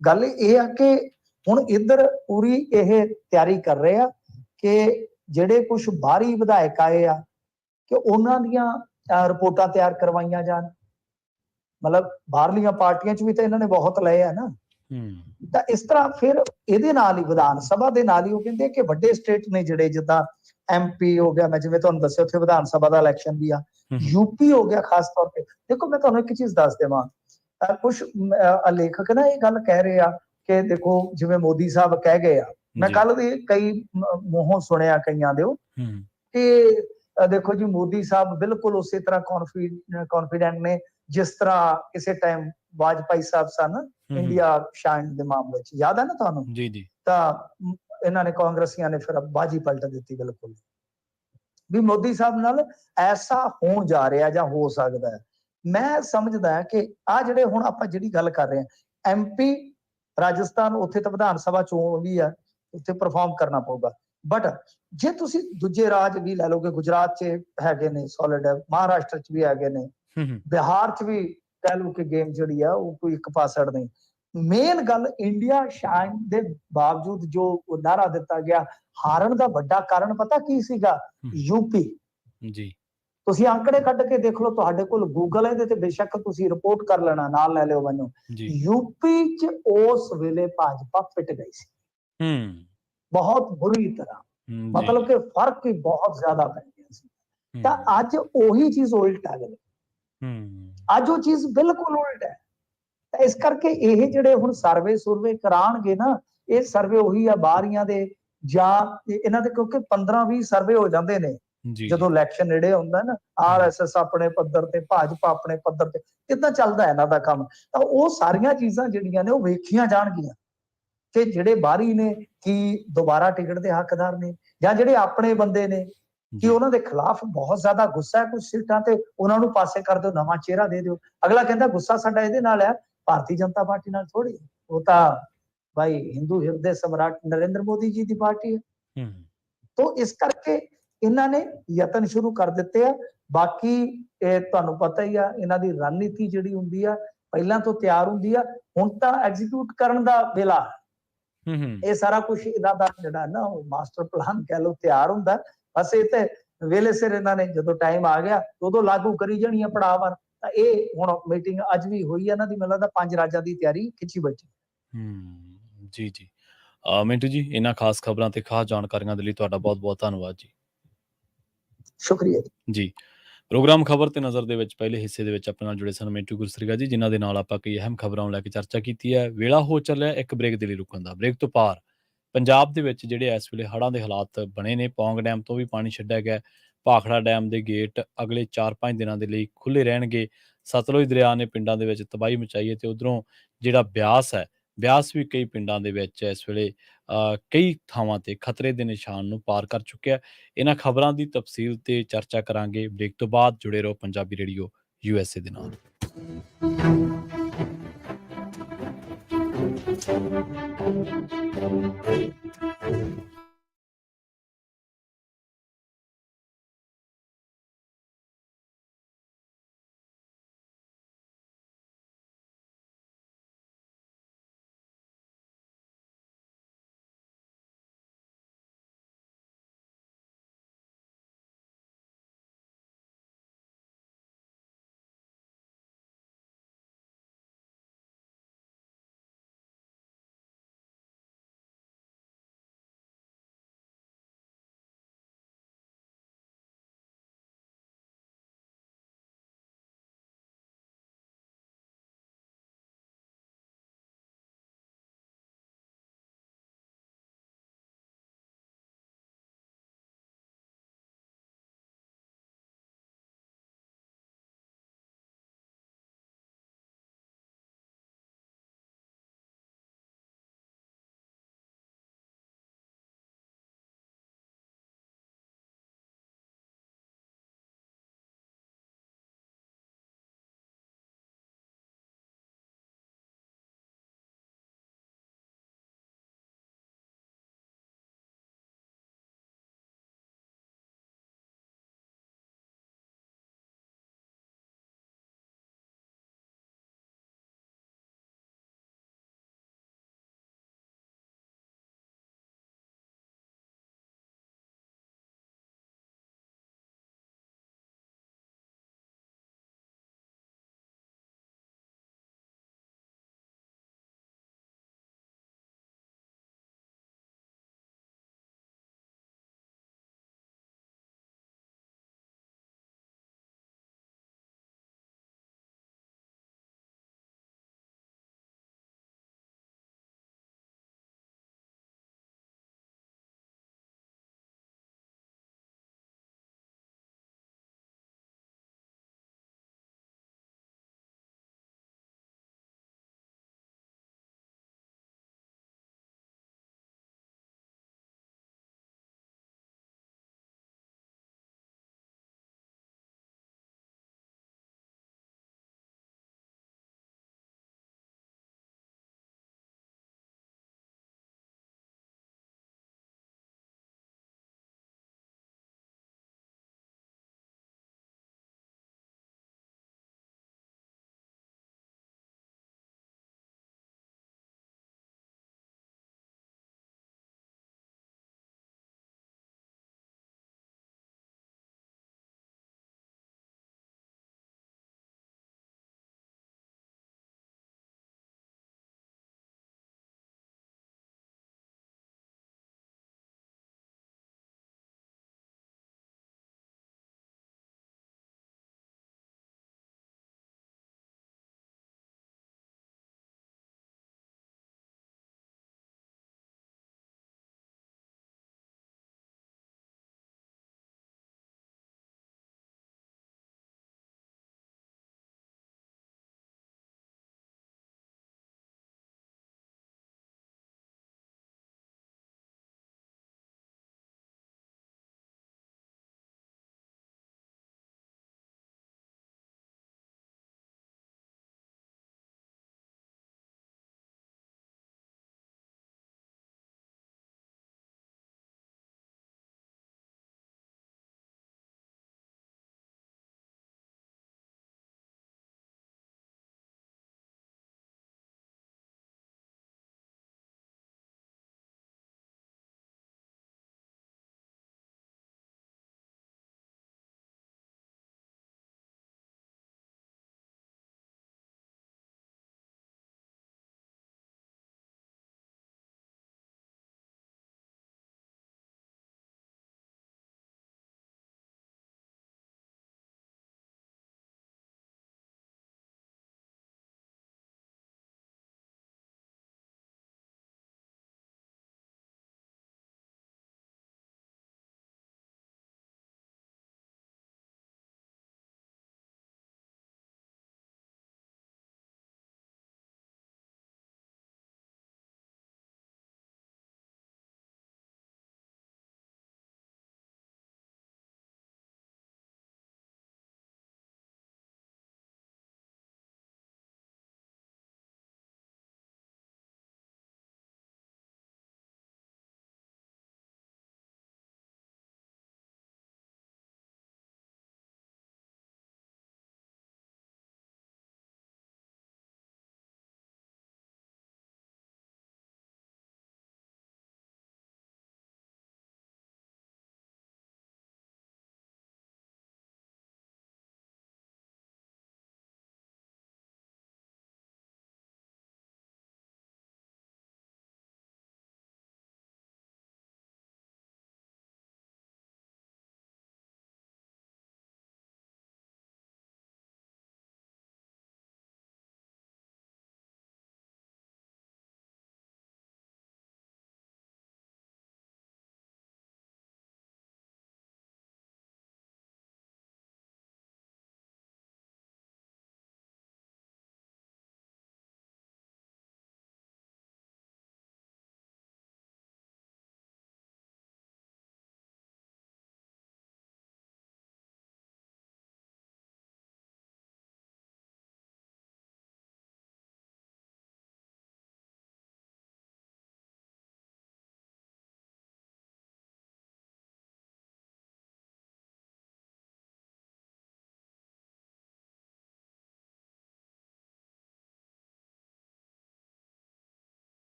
ਗੱਲ ਇਹ ਆ ਕਿ ਹੁਣ ਇੱਧਰ ਪੂਰੀ ਇਹ ਤਿਆਰੀ ਕਰ ਰਹੇ ਆ ਕਿ ਜਿਹੜੇ ਕੁਝ ਬਾਹਰੀ ਵਿਧਾਇਕ ਆਏ ਆ ਕਿ ਉਹਨਾਂ ਦੀਆਂ ਰਿਪੋਰਟਾਂ ਤਿਆਰ ਕਰਵਾਈਆਂ ਜਾਣ। ਮਤਲਬ ਬਾਹਰਲੀਆਂ ਪਾਰਟੀਆਂ 'ਚ ਵੀ ਤਾਂ ਇਹਨਾਂ ਨੇ ਬਹੁਤ ਲਏ ਆ ਨਾ, ਤਾਂ ਇਸ ਤਰ੍ਹਾਂ ਫਿਰ ਇਹਦੇ ਨਾਲ ਹੀ ਵਿਧਾਨ ਸਭਾ ਦੇ ਨਾਲ ਹੀ ਉਹ ਕਹਿੰਦੇ ਕਿ ਵੱਡੇ ਸਟੇਟ ਨੇ ਜਿਹੜੇ, ਜਿੱਦਾਂ MP ਹੋ ਗਿਆ, ਮੈਂ ਜਿਵੇਂ ਤੁਹਾਨੂੰ ਦੱਸਿਆ ਉੱਥੇ ਵਿਧਾਨ ਸਭਾ ਦਾ ਇਲੈਕਸ਼ਨ ਵੀ ਆ, UP ਹੋ ਗਿਆ ਖਾਸ ਤੌਰ ਤੇ। ਦੇਖੋ ਮੈਂ ਤੁਹਾਨੂੰ ਇੱਕ ਚੀਜ਼ ਦੱਸ ਦੇਵਾਂ, ਕੁਝ ਲੇਖਕ ਨਾ ਇਹ ਗੱਲ ਕਹਿ ਰਹੇ ਆ ਕਿ ਦੇਖੋ ਜਿਵੇਂ ਮੋਦੀ ਸਾਹਿਬ ਕਹਿ ਗਏ ਆ, ਮੈਂ ਕੱਲ ਵੀ ਕਈ ਮੂੰਹੋਂ ਸੁਣਿਆ ਕਈਆਂ ਦੇ ਕਿ ਦੇਖੋ ਜੀ ਮੋਦੀ ਸਾਹਿਬ ਬਿਲਕੁਲ ਉਸੇ ਤਰ੍ਹਾਂ ਕੌਨਫੀਡੈਂਟ ਨੇ ਜਿਸ ਤਰ੍ਹਾਂ ਕਿਸੇ ਟਾਈਮ ਵਾਜਪਾਈ ਸਾਹਿਬ ਸਨ ਇੰਡੀਆ ਸ਼ਾਇਨ ਦੇ ਮਾਮਲੇ 'ਚ, ਯਾਦ ਹੈ ਨਾ ਤੁਹਾਨੂੰ? ਜੀ ਜੀ। ਤਾਂ ਇਹਨਾਂ ਨੇ ਕਾਂਗਰਸੀਆਂ ਨੇ ਫਿਰ ਬਾਜੀ ਪਲਟ ਦਿੱਤੀ ਬਿਲਕੁਲ, ਵੀ ਮੋਦੀ ਸਾਹਿਬ ਨਾਲ ਐਸਾ ਹੋਣ ਜਾ ਰਿਹਾ ਜਾਂ ਹੋ ਸਕਦਾ ਹੈ। ਮੈਂ ਸਮਝਦਾ ਕਿ ਆ ਜਿਹੜੇ ਹੁਣ ਆਪਾਂ ਜਿਹੜੀ ਗੱਲ ਕਰ ਰਹੇ ਹਾਂ MP ਰਾਜਸਥਾਨ, ਉੱਥੇ ਤਾਂ ਵਿਧਾਨ ਸਭਾ ਚੋਣ ਵੀ ਆ, ਉੱਥੇ ਪਰਫਾਰਮ ਕਰਨਾ ਪਊਗਾ। ਬਟ ਜੇ ਤੁਸੀਂ ਦੂਜੇ ਰਾਜ ਵੀ ਲੈ ਲਓਗੇ, ਗੁਜਰਾਤ 'ਚ ਹੈਗੇ ਨੇ ਸੋਲਿਡ ਹੈ, ਮਹਾਰਾਸ਼ਟਰ 'ਚ ਵੀ ਹੈਗੇ ਨੇ, ਬਿਹਾਰ 'ਚ ਵੀ ਕਹਿ ਲਓ ਕਿ ਗੇਮ ਜਿਹੜੀ ਆ ਉਹ ਕੋਈ ਇੱਕ ਪਾਸੜ ਨਹੀਂ। ਮੇਨ ਗੱਲ ਇੰਡੀਆ ਸ਼ਾਨ ਦੇ ਬਾਵਜੂਦ ਜੋ ਨਾਰਾ ਦਿੱਤਾ ਗਿਆ, ਹਾਰਨ ਦਾ ਵੱਡਾ ਕਾਰਨ ਪਤਾ ਕੀ ਸੀਗਾ? ਯੂਪੀ। ਜੀ ਤੁਸੀਂ ਅੰਕੜੇ ਕੱਢ ਕੇ ਦੇਖ ਲਓ, ਤੁਹਾਡੇ ਕੋਲ ਗੂਗਲ ਹੈ ਤੇ ਬੇਸ਼ੱਕ ਤੁਸੀਂ ਰਿਪੋਰਟ ਕਰ ਲੈਣਾ, ਨਾਲ ਲੈ ਲਿਓ ਮੈਨੂੰ। ਯੂਪੀ 'ਚ ਉਸ ਵੇਲੇ ਭਾਜਪਾ ਪਿੱਟ ਗਈ ਸੀ ਬਹੁਤ ਬੁਰੀ ਤਰ੍ਹਾਂ, ਮਤਲਬ ਕਿ ਫਰਕ ਹੀ ਬਹੁਤ ਜ਼ਿਆਦਾ ਪੈ ਗਿਆ ਸੀ। ਤਾਂ ਅੱਜ ਉਹੀ ਚੀਜ਼ ਉਲਟ ਆ ਗਈ, ਅੱਜ ਉਹ ਚੀਜ਼ ਬਿਲਕੁਲ ਉਲਟ ਹੈ। ਤਾਂ ਇਸ ਕਰਕੇ ਇਹ ਜਿਹੜੇ ਹੁਣ ਸਰਵੇ ਕਰਾਉਣਗੇ ਨਾ, ਇਹ ਸਰਵੇ ਉਹੀ ਆ ਬਾਹਰੀਆਂ ਦੇ ਜਾਂ ਇਹਨਾਂ ਦੇ, ਕਿਉਂਕਿ 15-20 ਸਰਵੇ ਹੋ ਜਾਂਦੇ ਨੇ ਜਦੋਂ ਇਲੈਕਸ਼ਨ ਨੇੜੇ ਹੁੰਦਾ ਨਾ, ਆਰਐਸਐਸ ਆਪਣੇ ਪੱਧਰ ਤੇ, ਭਾਜਪਾ ਆਪਣੇ ਪੱਧਰ ਤੇ, ਕਿੱਦਾਂ ਚੱਲਦਾ ਇਹਨਾਂ ਦਾ ਕੰਮ। ਤਾਂ ਉਹ ਸਾਰੀਆਂ ਚੀਜ਼ਾਂ ਜਿਹੜੀਆਂ ਨੇ ਉਹ ਵੇਖੀਆਂ ਜਾਣਗੀਆਂ ਕਿ ਜਿਹੜੇ ਬਾਹਰੀ ਨੇ ਕੀ ਦੁਬਾਰਾ ਟਿਕਟ ਦੇ ਹੱਕਦਾਰ ਨੇ, ਜਾਂ ਜਿਹੜੇ ਆਪਣੇ ਬੰਦੇ ਨੇ ਕਿ ਉਹਨਾਂ ਦੇ ਖਿਲਾਫ ਬਹੁਤ ਜ਼ਿਆਦਾ ਗੁੱਸਾ ਹੈ ਕੁਝ ਸੀਟਾਂ ਤੇ, ਉਹਨਾਂ ਨੂੰ ਪਾਸੇ ਕਰ ਦਿਓ, ਨਵਾਂ ਚਿਹਰਾ ਦੇ ਦਿਓ। ਅਗਲਾ ਕਹਿੰਦਾ ਗੁੱਸਾ ਸਾਡਾ ਇਹਦੇ ਨਾਲ ਹੈ, ਭਾਰਤੀ ਜਨਤਾ ਪਾਰਟੀ ਨਾਲ ਥੋੜੀ, ਉਹ ਤਾਂ ਭਾਈ ਹਿੰਦੂ ਹਿਰਦੇ ਸਮਰਾਟ ਨਰਿੰਦਰ ਮੋਦੀ ਜੀ ਦੀ ਪਾਰਟੀ ਹੈ। ਤੋਂ ਇਸ ਕਰਕੇ ਇਹਨਾਂ ਨੇ ਯਤਨ ਸ਼ੁਰੂ ਕਰ ਦਿੱਤੇ ਆ। ਬਾਕੀ ਇਹ ਤੁਹਾਨੂੰ ਪਤਾ ਹੀ ਆ, ਇਹਨਾਂ ਦੀ ਰਣਨੀਤੀ ਜਿਹੜੀ ਹੁੰਦੀ ਆ ਪਹਿਲਾਂ ਤੋਂ ਤਿਆਰ ਹੁੰਦੀ ਆ, ਹੁਣ ਤਾਂ ਐਗਜ਼ੀਕਿਊਟ ਕਰਨ ਦਾ ਵੇਲਾ। ਇਹ ਸਾਰਾ ਕੁਝ ਇਹਨਾਂ ਦਾ ਜਿਹੜਾ ਨਾ ਮਾਸਟਰ ਪਲਾਨ ਕਹਿ ਲਓ ਤਿਆਰ ਹੁੰਦਾ, ਬਸ ਇਹ ਤੇ ਵੇਲੇ ਸਿਰ ਇਹਨਾਂ ਨੇ ਜਦੋਂ ਟਾਈਮ ਆ ਗਿਆ ਉਦੋਂ ਲਾਗੂ ਕਰੀ ਜਾਣੀ ਆ ਪੜਾਅਵਾਰ। ਤਾਂ ਇਹ ਹੁਣ ਮੀਟਿੰਗ ਅੱਜ ਵੀ ਹੋਈ ਹੈ ਇਹਨਾਂ ਦੀ, ਮੈਨੂੰ ਲੱਗਦਾ 5 ਰਾਜਾਂ ਦੀ ਤਿਆਰੀ ਖਿੱਚੀ ਬੈਠੀ। ਜੀ ਜੀ ਮਿੰਟੂ ਜੀ, ਇਹਨਾਂ ਖਾਸ ਖਬਰਾਂ ਤੇ ਖਾਸ ਜਾਣਕਾਰੀਆਂ ਦੇ ਲਈ ਤੁਹਾਡਾ ਬਹੁਤ ਬਹੁਤ ਧੰਨਵਾਦ ਜੀ। ਸ਼ੁਕਰੀਆ ਜੀ। ਪ੍ਰੋਗਰਾਮ ਖਬਰ ਤੇ ਨਜ਼ਰ ਦੇ ਵਿੱਚ ਪਹਿਲੇ ਹਿੱਸੇ ਦੇ ਵਿੱਚ ਆਪਣੇ ਨਾਲ ਜੁੜੇ ਸਨ ਮਿੰਟੂ ਗੁਰਸਰੀਗਾ ਜੀ, ਜਿਨ੍ਹਾਂ ਦੇ ਨਾਲ ਆਪਾਂ ਕਈ ਅਹਿਮ ਖਬਰਾਂ ਨੂੰ ਲੈ ਕੇ ਚਰਚਾ ਕੀਤੀ ਹੈ। ਵੇਲਾ ਹੋ ਚੱਲਿਆ ਇੱਕ ਬ੍ਰੇਕ ਦੇ ਲਈ ਰੁਕਣ ਦਾ। ਬ੍ਰੇਕ ਤੋਂ ਪਾਰ ਪੰਜਾਬ ਦੇ ਵਿੱਚ ਜਿਹੜੇ ਇਸ ਵੇਲੇ ਹੜ੍ਹਾਂ ਦੇ ਹਾਲਾਤ ਬਣੇ ਨੇ, ਪੌਂਗ ਡੈਮ ਤੋਂ ਵੀ ਪਾਣੀ ਛੱਡਿਆ ਗਿਆ, ਭਾਖੜਾ ਡੈਮ ਦੇ ਗੇਟ ਅਗਲੇ 4-5 ਦਿਨਾਂ ਦੇ ਲਈ ਖੁੱਲ੍ਹੇ ਰਹਿਣਗੇ। ਸਤਲੁਜ ਦਰਿਆ ਨੇ ਪਿੰਡਾਂ ਦੇ ਵਿੱਚ ਤਬਾਹੀ ਮਚਾਈ ਹੈ, ਤੇ ਉੱਧਰੋਂ ਜਿਹੜਾ ਬਿਆਸ ਹੈ, ਬਿਆਸ ਵੀ ਕਈ ਪਿੰਡਾਂ ਦੇ ਵਿੱਚ ਇਸ ਵੇਲੇ ਕਈ ਥਾਵਾਂ ਤੇ ਖਤਰੇ ਦੇ ਨਿਸ਼ਾਨ ਨੂੰ ਪਾਰ ਕਰ ਚੁੱਕਿਆ। ਇਹਨਾਂ ਖਬਰਾਂ ਦੀ ਤਫਸੀਲ ਤੇ ਚਰਚਾ ਕਰਾਂਗੇ ਬ੍ਰੇਕ ਤੋਂ ਬਾਅਦ। ਜੁੜੇ ਰਹੋ ਪੰਜਾਬੀ ਰੇਡੀਓ USA ਦੇ ਨਾਲ।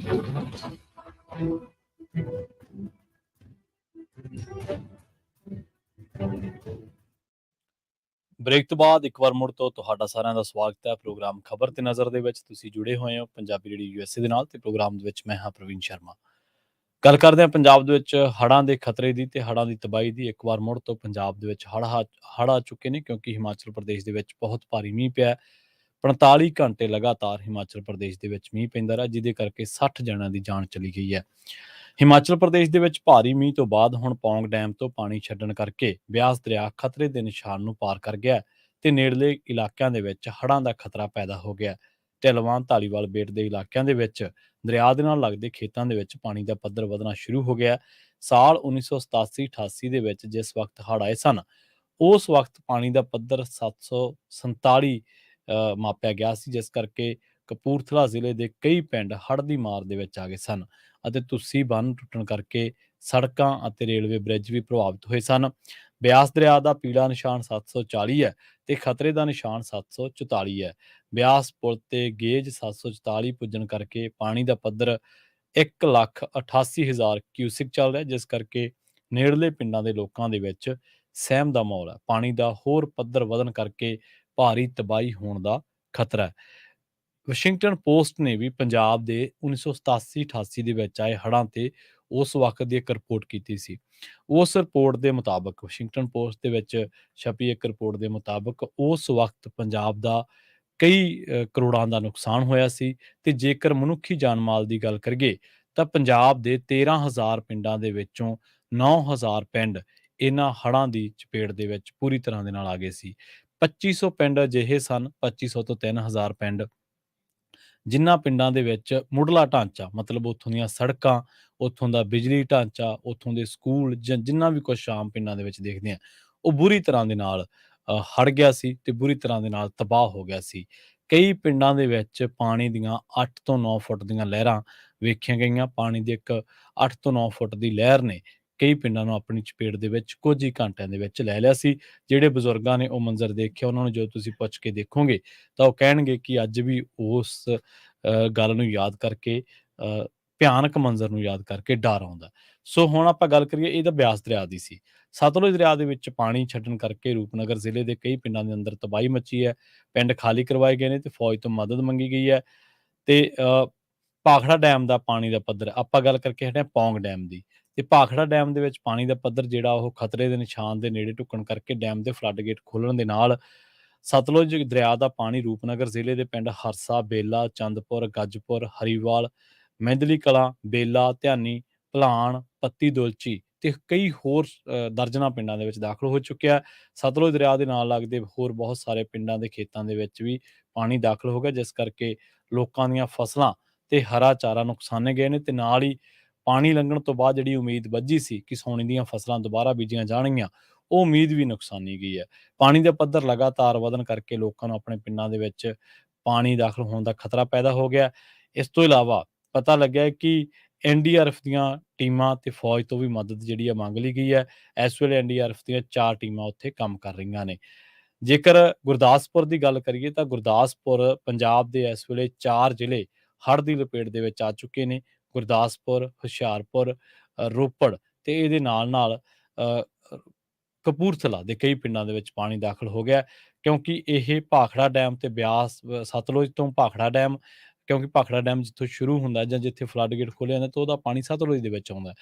ਬ੍ਰੇਕ ਤੋਂ ਬਾਅਦ ਇੱਕ ਵਾਰ ਮੁੜ ਤੋਂ ਤੁਹਾਡਾ ਸਾਰਿਆਂ ਦਾ ਸਵਾਗਤ ਹੈ ਪ੍ਰੋਗਰਾਮ ਖਬਰ ਤੇ ਨਜ਼ਰ ਦੇ ਵਿੱਚ। ਤੁਸੀਂ ਜੁੜੇ ਹੋਏ ਹੋ ਪੰਜਾਬੀ ਰੇਡੀਓ ਯੂਐਸਏ ਦੇ ਨਾਲ ਤੇ ਪ੍ਰੋਗਰਾਮ ਦੇ ਵਿੱਚ ਮੈਂ ਹਾਂ ਪ੍ਰਵੀਨ ਸ਼ਰਮਾ। ਗੱਲ ਕਰਦੇ ਹਾਂ ਪੰਜਾਬ ਦੇ ਵਿੱਚ ਹੜ੍ਹਾਂ ਦੇ ਖਤਰੇ ਦੀ ਤੇ ਹੜ੍ਹਾਂ ਦੀ ਤਬਾਹੀ ਦੀ। ਇੱਕ ਵਾਰ ਮੁੜ ਤੋਂ ਪੰਜਾਬ ਦੇ ਵਿੱਚ ਹੜ੍ਹ ਆ ਚੁੱਕੇ ਨੇ, ਕਿਉਂਕਿ ਹਿਮਾਚਲ ਪ੍ਰਦੇਸ਼ ਦੇ ਵਿੱਚ ਬਹੁਤ ਭਾਰੀ ਮੀਂਹ ਪਿਆ। 45 ਘੰਟੇ ਲਗਾਤਾਰ ਹਿਮਾਚਲ ਪ੍ਰਦੇਸ਼ ਦੇ ਵਿੱਚ ਮੀਂਹ ਪੈਂਦਾ ਰਿਹਾ, ਜਿਹਦੇ ਕਰਕੇ 60 ਜਣਿਆਂ ਦੀ ਜਾਨ ਚਲੀ ਗਈ ਹੈ। ਹਿਮਾਚਲ ਪ੍ਰਦੇਸ਼ ਦੇ ਵਿੱਚ ਭਾਰੀ ਮੀਂਹ ਤੋਂ ਬਾਅਦ ਹੁਣ ਪੌਂਗ ਡੈਮ ਤੋਂ ਪਾਣੀ ਛੱਡਣ ਕਰਕੇ ਬਿਆਸ ਦਰਿਆ ਖਤਰੇ ਦੇ ਨਿਸ਼ਾਨ ਨੂੰ ਪਾਰ ਕਰ ਗਿਆ ਤੇ ਨੇੜਲੇ ਇਲਾਕਿਆਂ ਦੇ ਵਿੱਚ ਹੜ੍ਹਾਂ ਦਾ ਖਤਰਾ ਪੈਦਾ ਹੋ ਗਿਆ। ਢਿਲਵਾਂ ਧਾਲੀਵਾਲ ਬੇਟ ਦੇ ਇਲਾਕਿਆਂ ਦੇ ਵਿੱਚ ਦਰਿਆ ਦੇ ਨਾਲ ਲੱਗਦੇ ਖੇਤਾਂ ਦੇ ਵਿੱਚ ਪਾਣੀ ਦਾ ਪੱਧਰ ਵਧਣਾ ਸ਼ੁਰੂ ਹੋ ਗਿਆ। ਸਾਲ 1987-88 ਦੇ ਵਿੱਚ ਜਿਸ ਵਕਤ ਹੜ੍ਹ ਆਏ ਸਨ, ਉਸ ਵਕਤ ਪਾਣੀ ਦਾ ਪੱਧਰ 747 ਮਾਪਿਆ ਗਿਆ ਸੀ, ਜਿਸ ਕਰਕੇ ਕਪੂਰਥਲਾ ਜ਼ਿਲ੍ਹੇ ਦੇ ਕਈ ਪਿੰਡ ਹੜ੍ਹ ਦੀ ਮਾਰ ਦੇ ਵਿੱਚ ਆ ਗਏ ਸਨ ਅਤੇ ਤੁਸੀਂ ਬੰਨ੍ਹ ਟੁੱਟਣ ਕਰਕੇ ਸੜਕਾਂ ਅਤੇ ਰੇਲਵੇ ਬ੍ਰਿਜ ਵੀ ਪ੍ਰਭਾਵਿਤ ਹੋਏ ਸਨ। ਬਿਆਸ ਦਰਿਆ ਦਾ ਪੀਲਾ ਨਿਸ਼ਾਨ 740 ਹੈ ਤੇ ਖਤਰੇ ਦਾ ਨਿਸ਼ਾਨ 744 ਹੈ। ਬਿਆਸ ਪੁਲ ਤੇ ਗੇਜ 744 ਪੁੱਜਣ ਕਰਕੇ ਪਾਣੀ ਦਾ ਪੱਧਰ 1,88,000 ਕਿਊਸਿਕ ਚੱਲ ਰਿਹਾ, ਜਿਸ ਕਰਕੇ ਨੇੜਲੇ ਪਿੰਡਾਂ ਦੇ ਲੋਕਾਂ ਦੇ ਵਿੱਚ ਸਹਿਮ ਦਾ ਮਾਹੌਲ ਹੈ। ਪਾਣੀ ਦਾ ਹੋਰ ਪੱਧਰ ਵਧਣ ਕਰਕੇ ਭਾਰੀ ਤਬਾਹੀ ਹੋਣ ਦਾ ਖਤਰਾ ਹੈ। ਵਾਸ਼ਿੰਗਟਨ ਪੋਸਟ ਨੇ ਵੀ ਪੰਜਾਬ ਦੇ 1987-88 ਦੇ ਵਿੱਚ ਆਏ ਹੜ੍ਹਾਂ ਤੇ ਉਸ ਵਕਤ ਦੀ ਇੱਕ ਰਿਪੋਰਟ ਕੀਤੀ ਸੀ। ਉਸ ਰਿਪੋਰਟ ਦੇ ਮੁਤਾਬਕ, ਵਾਸ਼ਿੰਗਟਨ ਪੋਸਟ ਦੇ ਵਿੱਚ ਛਪੀ ਇੱਕ ਰਿਪੋਰਟ ਦੇ ਮੁਤਾਬਕ, ਉਸ ਵਕਤ ਪੰਜਾਬ ਦਾ ਕਈ ਕਰੋੜਾਂ ਦਾ ਨੁਕਸਾਨ ਹੋਇਆ ਸੀ ਤੇ ਜੇਕਰ ਮਨੁੱਖੀ ਜਾਨ ਮਾਲ ਦੀ ਗੱਲ ਕਰੀਏ ਤਾਂ ਪੰਜਾਬ ਦੇ 13,000 ਪਿੰਡਾਂ ਦੇ ਵਿੱਚੋਂ 9,000 ਪਿੰਡ ਇਹਨਾਂ ਹੜ੍ਹਾਂ ਦੀ ਚਪੇਟ ਦੇ ਵਿੱਚ ਪੂਰੀ ਤਰ੍ਹਾਂ ਦੇ ਨਾਲ ਆ ਗਏ ਸੀ। 2500 ਪਿੰਡ ਅਜਿਹੇ ਸਨ, 2500 ਤੋਂ 3,000 ਪਿੰਡ, ਜਿਨ੍ਹਾਂ ਪਿੰਡਾਂ ਦੇ ਵਿੱਚ ਮੁੱਢਲਾ ਢਾਂਚਾ, ਮਤਲਬ ਉੱਥੋਂ ਦੀਆਂ ਸੜਕਾਂ, ਉੱਥੋਂ ਦਾ ਬਿਜਲੀ ਢਾਂਚਾ, ਉੱਥੋਂ ਦੇ ਸਕੂਲ, ਜਿੰਨਾ ਵੀ ਕੁਛ ਆਮ ਪਿੰਡਾਂ ਦੇ ਵਿੱਚ ਦੇਖਦੇ ਹਾਂ, ਉਹ ਬੁਰੀ ਤਰ੍ਹਾਂ ਦੇ ਨਾਲ ਹੜ੍ਹ ਗਿਆ ਸੀ ਤੇ ਬੁਰੀ ਤਰ੍ਹਾਂ ਦੇ ਨਾਲ ਤਬਾਹ ਹੋ ਗਿਆ ਸੀ। ਕਈ ਪਿੰਡਾਂ ਦੇ ਵਿੱਚ ਪਾਣੀ ਦੀਆਂ 8 ਤੋਂ 9 ਫੁੱਟ ਦੀਆਂ ਲਹਿਰਾਂ ਵੇਖੀਆਂ ਗਈਆਂ। ਪਾਣੀ ਦੀ ਇੱਕ 8 ਤੋਂ 9 ਫੁੱਟ ਦੀ ਲਹਿਰ ਨੇ ਕਈ ਪਿੰਡਾਂ ਨੂੰ ਆਪਣੀ ਚਪੇਟ ਦੇ ਵਿੱਚ ਕੁਝ ਹੀ ਘੰਟਿਆਂ ਦੇ ਵਿੱਚ ਲੈ ਲਿਆ ਸੀ। ਜਿਹੜੇ ਬਜ਼ੁਰਗਾਂ ਨੇ ਉਹ ਮੰਜ਼ਰ ਦੇਖਿਆ, ਉਹਨਾਂ ਨੂੰ ਜਦੋਂ ਤੁਸੀਂ ਪੁੱਛ ਕੇ ਦੇਖੋਗੇ ਤਾਂ ਉਹ ਕਹਿਣਗੇ ਕਿ ਅੱਜ ਵੀ ਉਸ ਗੱਲ ਨੂੰ ਯਾਦ ਕਰਕੇ, ਭਿਆਨਕ ਮੰਜ਼ਰ ਨੂੰ ਯਾਦ ਕਰਕੇ ਡਰ ਆਉਂਦਾ। ਸੋ ਹੁਣ ਆਪਾਂ ਗੱਲ ਕਰੀਏ, ਇਹ ਤਾਂ ਬਿਆਸ ਦਰਿਆ ਦੀ ਸੀ। ਸਤਲੁਜ ਦਰਿਆ ਦੇ ਵਿੱਚ ਪਾਣੀ ਛੱਡਣ ਕਰਕੇ ਰੂਪਨਗਰ ਜ਼ਿਲ੍ਹੇ ਦੇ ਕਈ ਪਿੰਡਾਂ ਦੇ ਅੰਦਰ ਤਬਾਹੀ ਮੱਚੀ ਹੈ। ਪਿੰਡ ਖਾਲੀ ਕਰਵਾਏ ਗਏ ਨੇ ਤੇ ਫੌਜ ਤੋਂ ਮਦਦ ਮੰਗੀ ਗਈ ਹੈ। ਤੇ ਭਾਖੜਾ ਡੈਮ ਦਾ ਪਾਣੀ ਦਾ ਪੱਧਰ, ਆਪਾਂ ਗੱਲ ਕਰਕੇ ਹਟੇ ਪੌਂਗ ਡੈਮ ਦੀ, ਤੇ ਭਾਖੜਾ ਡੈਮ ਦੇ ਵਿੱਚ ਪਾਣੀ ਦਾ ਪੱਧਰ ਜਿਹੜਾ ਉਹ ਖਤਰੇ ਦੇ ਨਿਸ਼ਾਨ ਦੇ ਨੇੜੇ ਢੁੱਕਣ ਕਰਕੇ ਡੈਮ ਦੇ ਫਲੱਡ ਗੇਟ ਖੋਲ੍ਹਣ ਦੇ ਨਾਲ ਸਤਲੁਜ ਦਰਿਆ ਦਾ ਪਾਣੀ ਰੂਪਨਗਰ ਜ਼ਿਲ੍ਹੇ ਦੇ ਪਿੰਡ ਹਰਸਾ, ਬੇਲਾ, ਚੰਦਪੁਰ, ਗੱਜਪੁਰ, ਹਰੀਵਾਲ, ਮਹਿੰਦਲੀ ਕਲਾਂ, ਬੇਲਾ, ਧਿਆਨੀ, ਭਲਾਣ, ਪੱਤੀ ਦੁਲਚੀ ਤੇ ਕਈ ਹੋਰ ਦਰਜਨਾਂ ਪਿੰਡਾਂ ਦੇ ਵਿੱਚ ਦਾਖਲ ਹੋ ਚੁੱਕਿਆ। ਸਤਲੁਜ ਦਰਿਆ ਦੇ ਨਾਲ ਲੱਗਦੇ ਹੋਰ ਬਹੁਤ ਸਾਰੇ ਪਿੰਡਾਂ ਦੇ ਖੇਤਾਂ ਦੇ ਵਿੱਚ ਵੀ ਪਾਣੀ ਦਾਖਲ ਹੋ ਗਿਆ, ਜਿਸ ਕਰਕੇ ਲੋਕਾਂ ਦੀਆਂ ਫਸਲਾਂ ਤੇ ਹਰਾ ਚਾਰਾ ਨੁਕਸਾਨੇ ਗਏ ਨੇ ਤੇ ਨਾਲ ਹੀ ਪਾਣੀ ਲੰਘਣ ਤੋਂ ਬਾਅਦ ਜਿਹੜੀ ਉਮੀਦ ਬੱਝੀ ਸੀ ਕਿ ਸਾਉਣੀ ਦੀਆਂ ਫਸਲਾਂ ਦੁਬਾਰਾ ਬੀਜੀਆਂ ਜਾਣਗੀਆਂ, ਉਹ ਉਮੀਦ ਵੀ ਨੁਕਸਾਨੀ ਗਈ ਹੈ। ਪਾਣੀ ਦਾ ਪੱਧਰ ਲਗਾਤਾਰ ਵਧਣ ਕਰਕੇ ਲੋਕਾਂ ਨੂੰ ਆਪਣੇ ਪਿੰਡਾਂ ਦੇ ਵਿੱਚ ਪਾਣੀ ਦਾਖਲ ਹੋਣ ਦਾ ਖਤਰਾ ਪੈਦਾ ਹੋ ਗਿਆ। ਇਸ ਤੋਂ ਇਲਾਵਾ ਪਤਾ ਲੱਗਿਆ ਕਿ ਐਨਡੀਆਰਐਫ ਦੀਆਂ ਟੀਮਾਂ ਤੇ ਫੌਜ ਤੋਂ ਵੀ ਮਦਦ ਜਿਹੜੀ ਆ ਮੰਗ ਲਈ ਗਈ ਹੈ। ਇਸ ਵੇਲੇ ਐਨਡੀਆਰਐਫ ਦੀਆਂ 4 ਟੀਮਾਂ ਉੱਥੇ ਕੰਮ ਕਰ ਰਹੀਆਂ ਨੇ। ਜੇਕਰ ਗੁਰਦਾਸਪੁਰ ਦੀ ਗੱਲ ਕਰੀਏ ਤਾਂ ਗੁਰਦਾਸਪੁਰ ਪੰਜਾਬ ਦੇ ਇਸ ਵੇਲੇ 4 ਜ਼ਿਲ੍ਹੇ ਹੜ੍ਹ ਦੀ ਲਪੇਟ ਦੇ ਵਿੱਚ ਆ ਚੁੱਕੇ ਨੇ। ਗੁਰਦਾਸਪੁਰ, ਹੁਸ਼ਿਆਰਪੁਰ, ਰੋਪੜ ਤੇ ਇਹਦੇ ਨਾਲ ਕਪੂਰਥਲਾ ਦੇ ਕਈ ਪਿੰਡਾਂ ਦੇ ਵਿੱਚ ਪਾਣੀ ਦਾਖਲ ਹੋ ਗਿਆ, ਕਿਉਂਕਿ ਇਹ ਭਾਖੜਾ ਡੈਮ ਤੇ ਬਿਆਸ, ਸਤਲੁਜ ਤੋਂ ਭਾਖੜਾ ਡੈਮ, ਕਿਉਂਕਿ ਭਾਖੜਾ ਡੈਮ ਜਿੱਥੋਂ ਸ਼ੁਰੂ ਹੁੰਦਾ ਜਾਂ ਜਿੱਥੇ ਫਲੱਡ ਗੇਟ ਖੋਲ੍ਹੇ ਜਾਂਦੇ ਤਾਂ ਉਹਦਾ ਪਾਣੀ ਸਤਲੁਜ ਦੇ ਵਿੱਚ ਆਉਂਦਾ।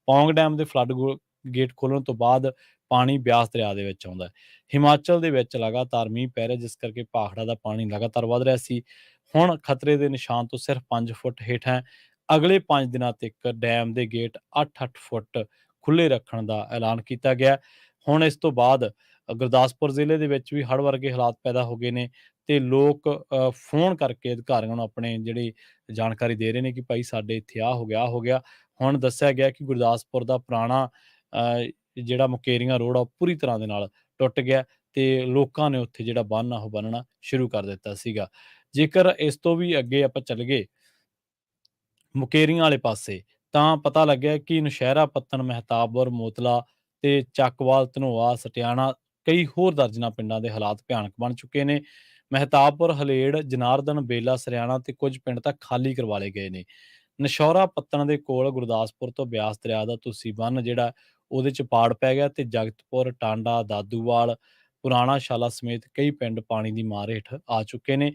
ਪੌਂਗ ਡੈਮ ਦੇ ਫਲੱਡ ਗੇਟ ਖੋਲ੍ਹਣ ਤੋਂ ਬਾਅਦ ਪਾਣੀ ਬਿਆਸ ਦਰਿਆ ਦੇ ਵਿੱਚ ਆਉਂਦਾ। ਹਿਮਾਚਲ ਦੇ ਵਿੱਚ ਲਗਾਤਾਰ ਮੀਂਹ ਪੈ ਰਿਹਾ, ਜਿਸ ਕਰਕੇ ਭਾਖੜਾ ਦਾ ਪਾਣੀ ਲਗਾਤਾਰ ਵੱਧ ਰਿਹਾ ਸੀ। ਹੁਣ ਖਤਰੇ ਦੇ ਨਿਸ਼ਾਨ ਤੋਂ ਸਿਰਫ 5 ਫੁੱਟ ਹੇਠ ਹੈ। ਅਗਲੇ 5 ਦਿਨਾਂ ਤੱਕ ਡੈਮ ਦੇ ਗੇਟ 8-8 ਫੁੱਟ ਖੁੱਲ੍ਹੇ ਰੱਖਣ ਦਾ ਐਲਾਨ ਕੀਤਾ ਗਿਆ। ਹੁਣ ਇਸ ਤੋਂ ਬਾਅਦ ਗੁਰਦਾਸਪੁਰ ਜ਼ਿਲ੍ਹੇ ਦੇ ਵਿੱਚ ਵੀ ਹੜ੍ਹ ਵਰਗੇ ਹਾਲਾਤ ਪੈਦਾ ਹੋ ਗਏ ਨੇ ਤੇ ਲੋਕ ਫੋਨ ਕਰਕੇ ਅਧਿਕਾਰੀਆਂ ਨੂੰ ਆਪਣੇ ਜਿਹੜੀ ਜਾਣਕਾਰੀ ਦੇ ਰਹੇ ਨੇ ਕਿ ਭਾਈ ਸਾਡੇ ਇੱਥੇ ਆਹ ਹੋ ਗਿਆ, ਆਹ ਹੋ ਗਿਆ। ਹੁਣ ਦੱਸਿਆ ਗਿਆ ਕਿ ਗੁਰਦਾਸਪੁਰ ਦਾ ਪੁਰਾਣਾ ਜਿਹੜਾ ਮੁਕੇਰੀਆਂ ਰੋਡ ਆ, ਉਹ ਪੂਰੀ ਤਰ੍ਹਾਂ ਦੇ ਨਾਲ ਟੁੱਟ ਗਿਆ ਤੇ ਲੋਕਾਂ ਨੇ ਉੱਥੇ ਜਿਹੜਾ ਬੰਨ੍ਹ ਆ ਉਹ ਬੰਨ੍ਹਣਾ ਸ਼ੁਰੂ ਕਰ ਦਿੱਤਾ ਸੀਗਾ। ਜੇਕਰ ਇਸ ਤੋਂ ਵੀ ਅੱਗੇ ਆਪਾਂ ਚੱਲ ਗਏ ਮੁਕੇਰੀਆਂ ਵਾਲੇ ਪਾਸੇ, ਤਾਂ ਪਤਾ ਲੱਗਿਆ ਕਿ ਨੌਸ਼ਹਿਰਾ, ਪੱਤਣ, ਮਹਿਤਾਬਪੁਰ, ਮੋਤਲਾ ਤੇ ਚੱਕਵਾਲ, ਧਨੋਆ, ਸਟਿਆਣਾ, ਕਈ ਹੋਰ ਦਰਜਨਾਂ ਪਿੰਡਾਂ ਦੇ ਹਾਲਾਤ ਭਿਆਨਕ ਬਣ ਚੁੱਕੇ ਨੇ। ਮਹਿਤਾਬਪੁਰ, ਹਲੇੜ, ਜਨਾਰਦਨ, ਬੇਲਾ, ਸਰਿਆਣਾ ਤੇ ਕੁਝ ਪਿੰਡ ਤਾਂ ਖਾਲੀ ਕਰਵਾ ਲਏ ਗਏ ਨੇ। ਨਸ਼ੌਰਾ ਪੱਤਣ ਦੇ ਕੋਲ ਗੁਰਦਾਸਪੁਰ ਤੋਂ ਬਿਆਸ ਦਰਿਆ ਦਾ ਤੁਸੀਂ ਬੰਨ੍ਹ ਜਿਹੜਾ ਉਹਦੇ 'ਚ ਪਾੜ ਪੈ ਗਿਆ ਤੇ ਜਗਤਪੁਰ, ਟਾਂਡਾ, ਦਾਦੂਵਾਲ, ਪੁਰਾਣਾ ਸ਼ਾਲਾ ਸਮੇਤ ਕਈ ਪਿੰਡ ਪਾਣੀ ਦੀ ਮਾਰ ਹੇਠ ਆ ਚੁੱਕੇ ਨੇ।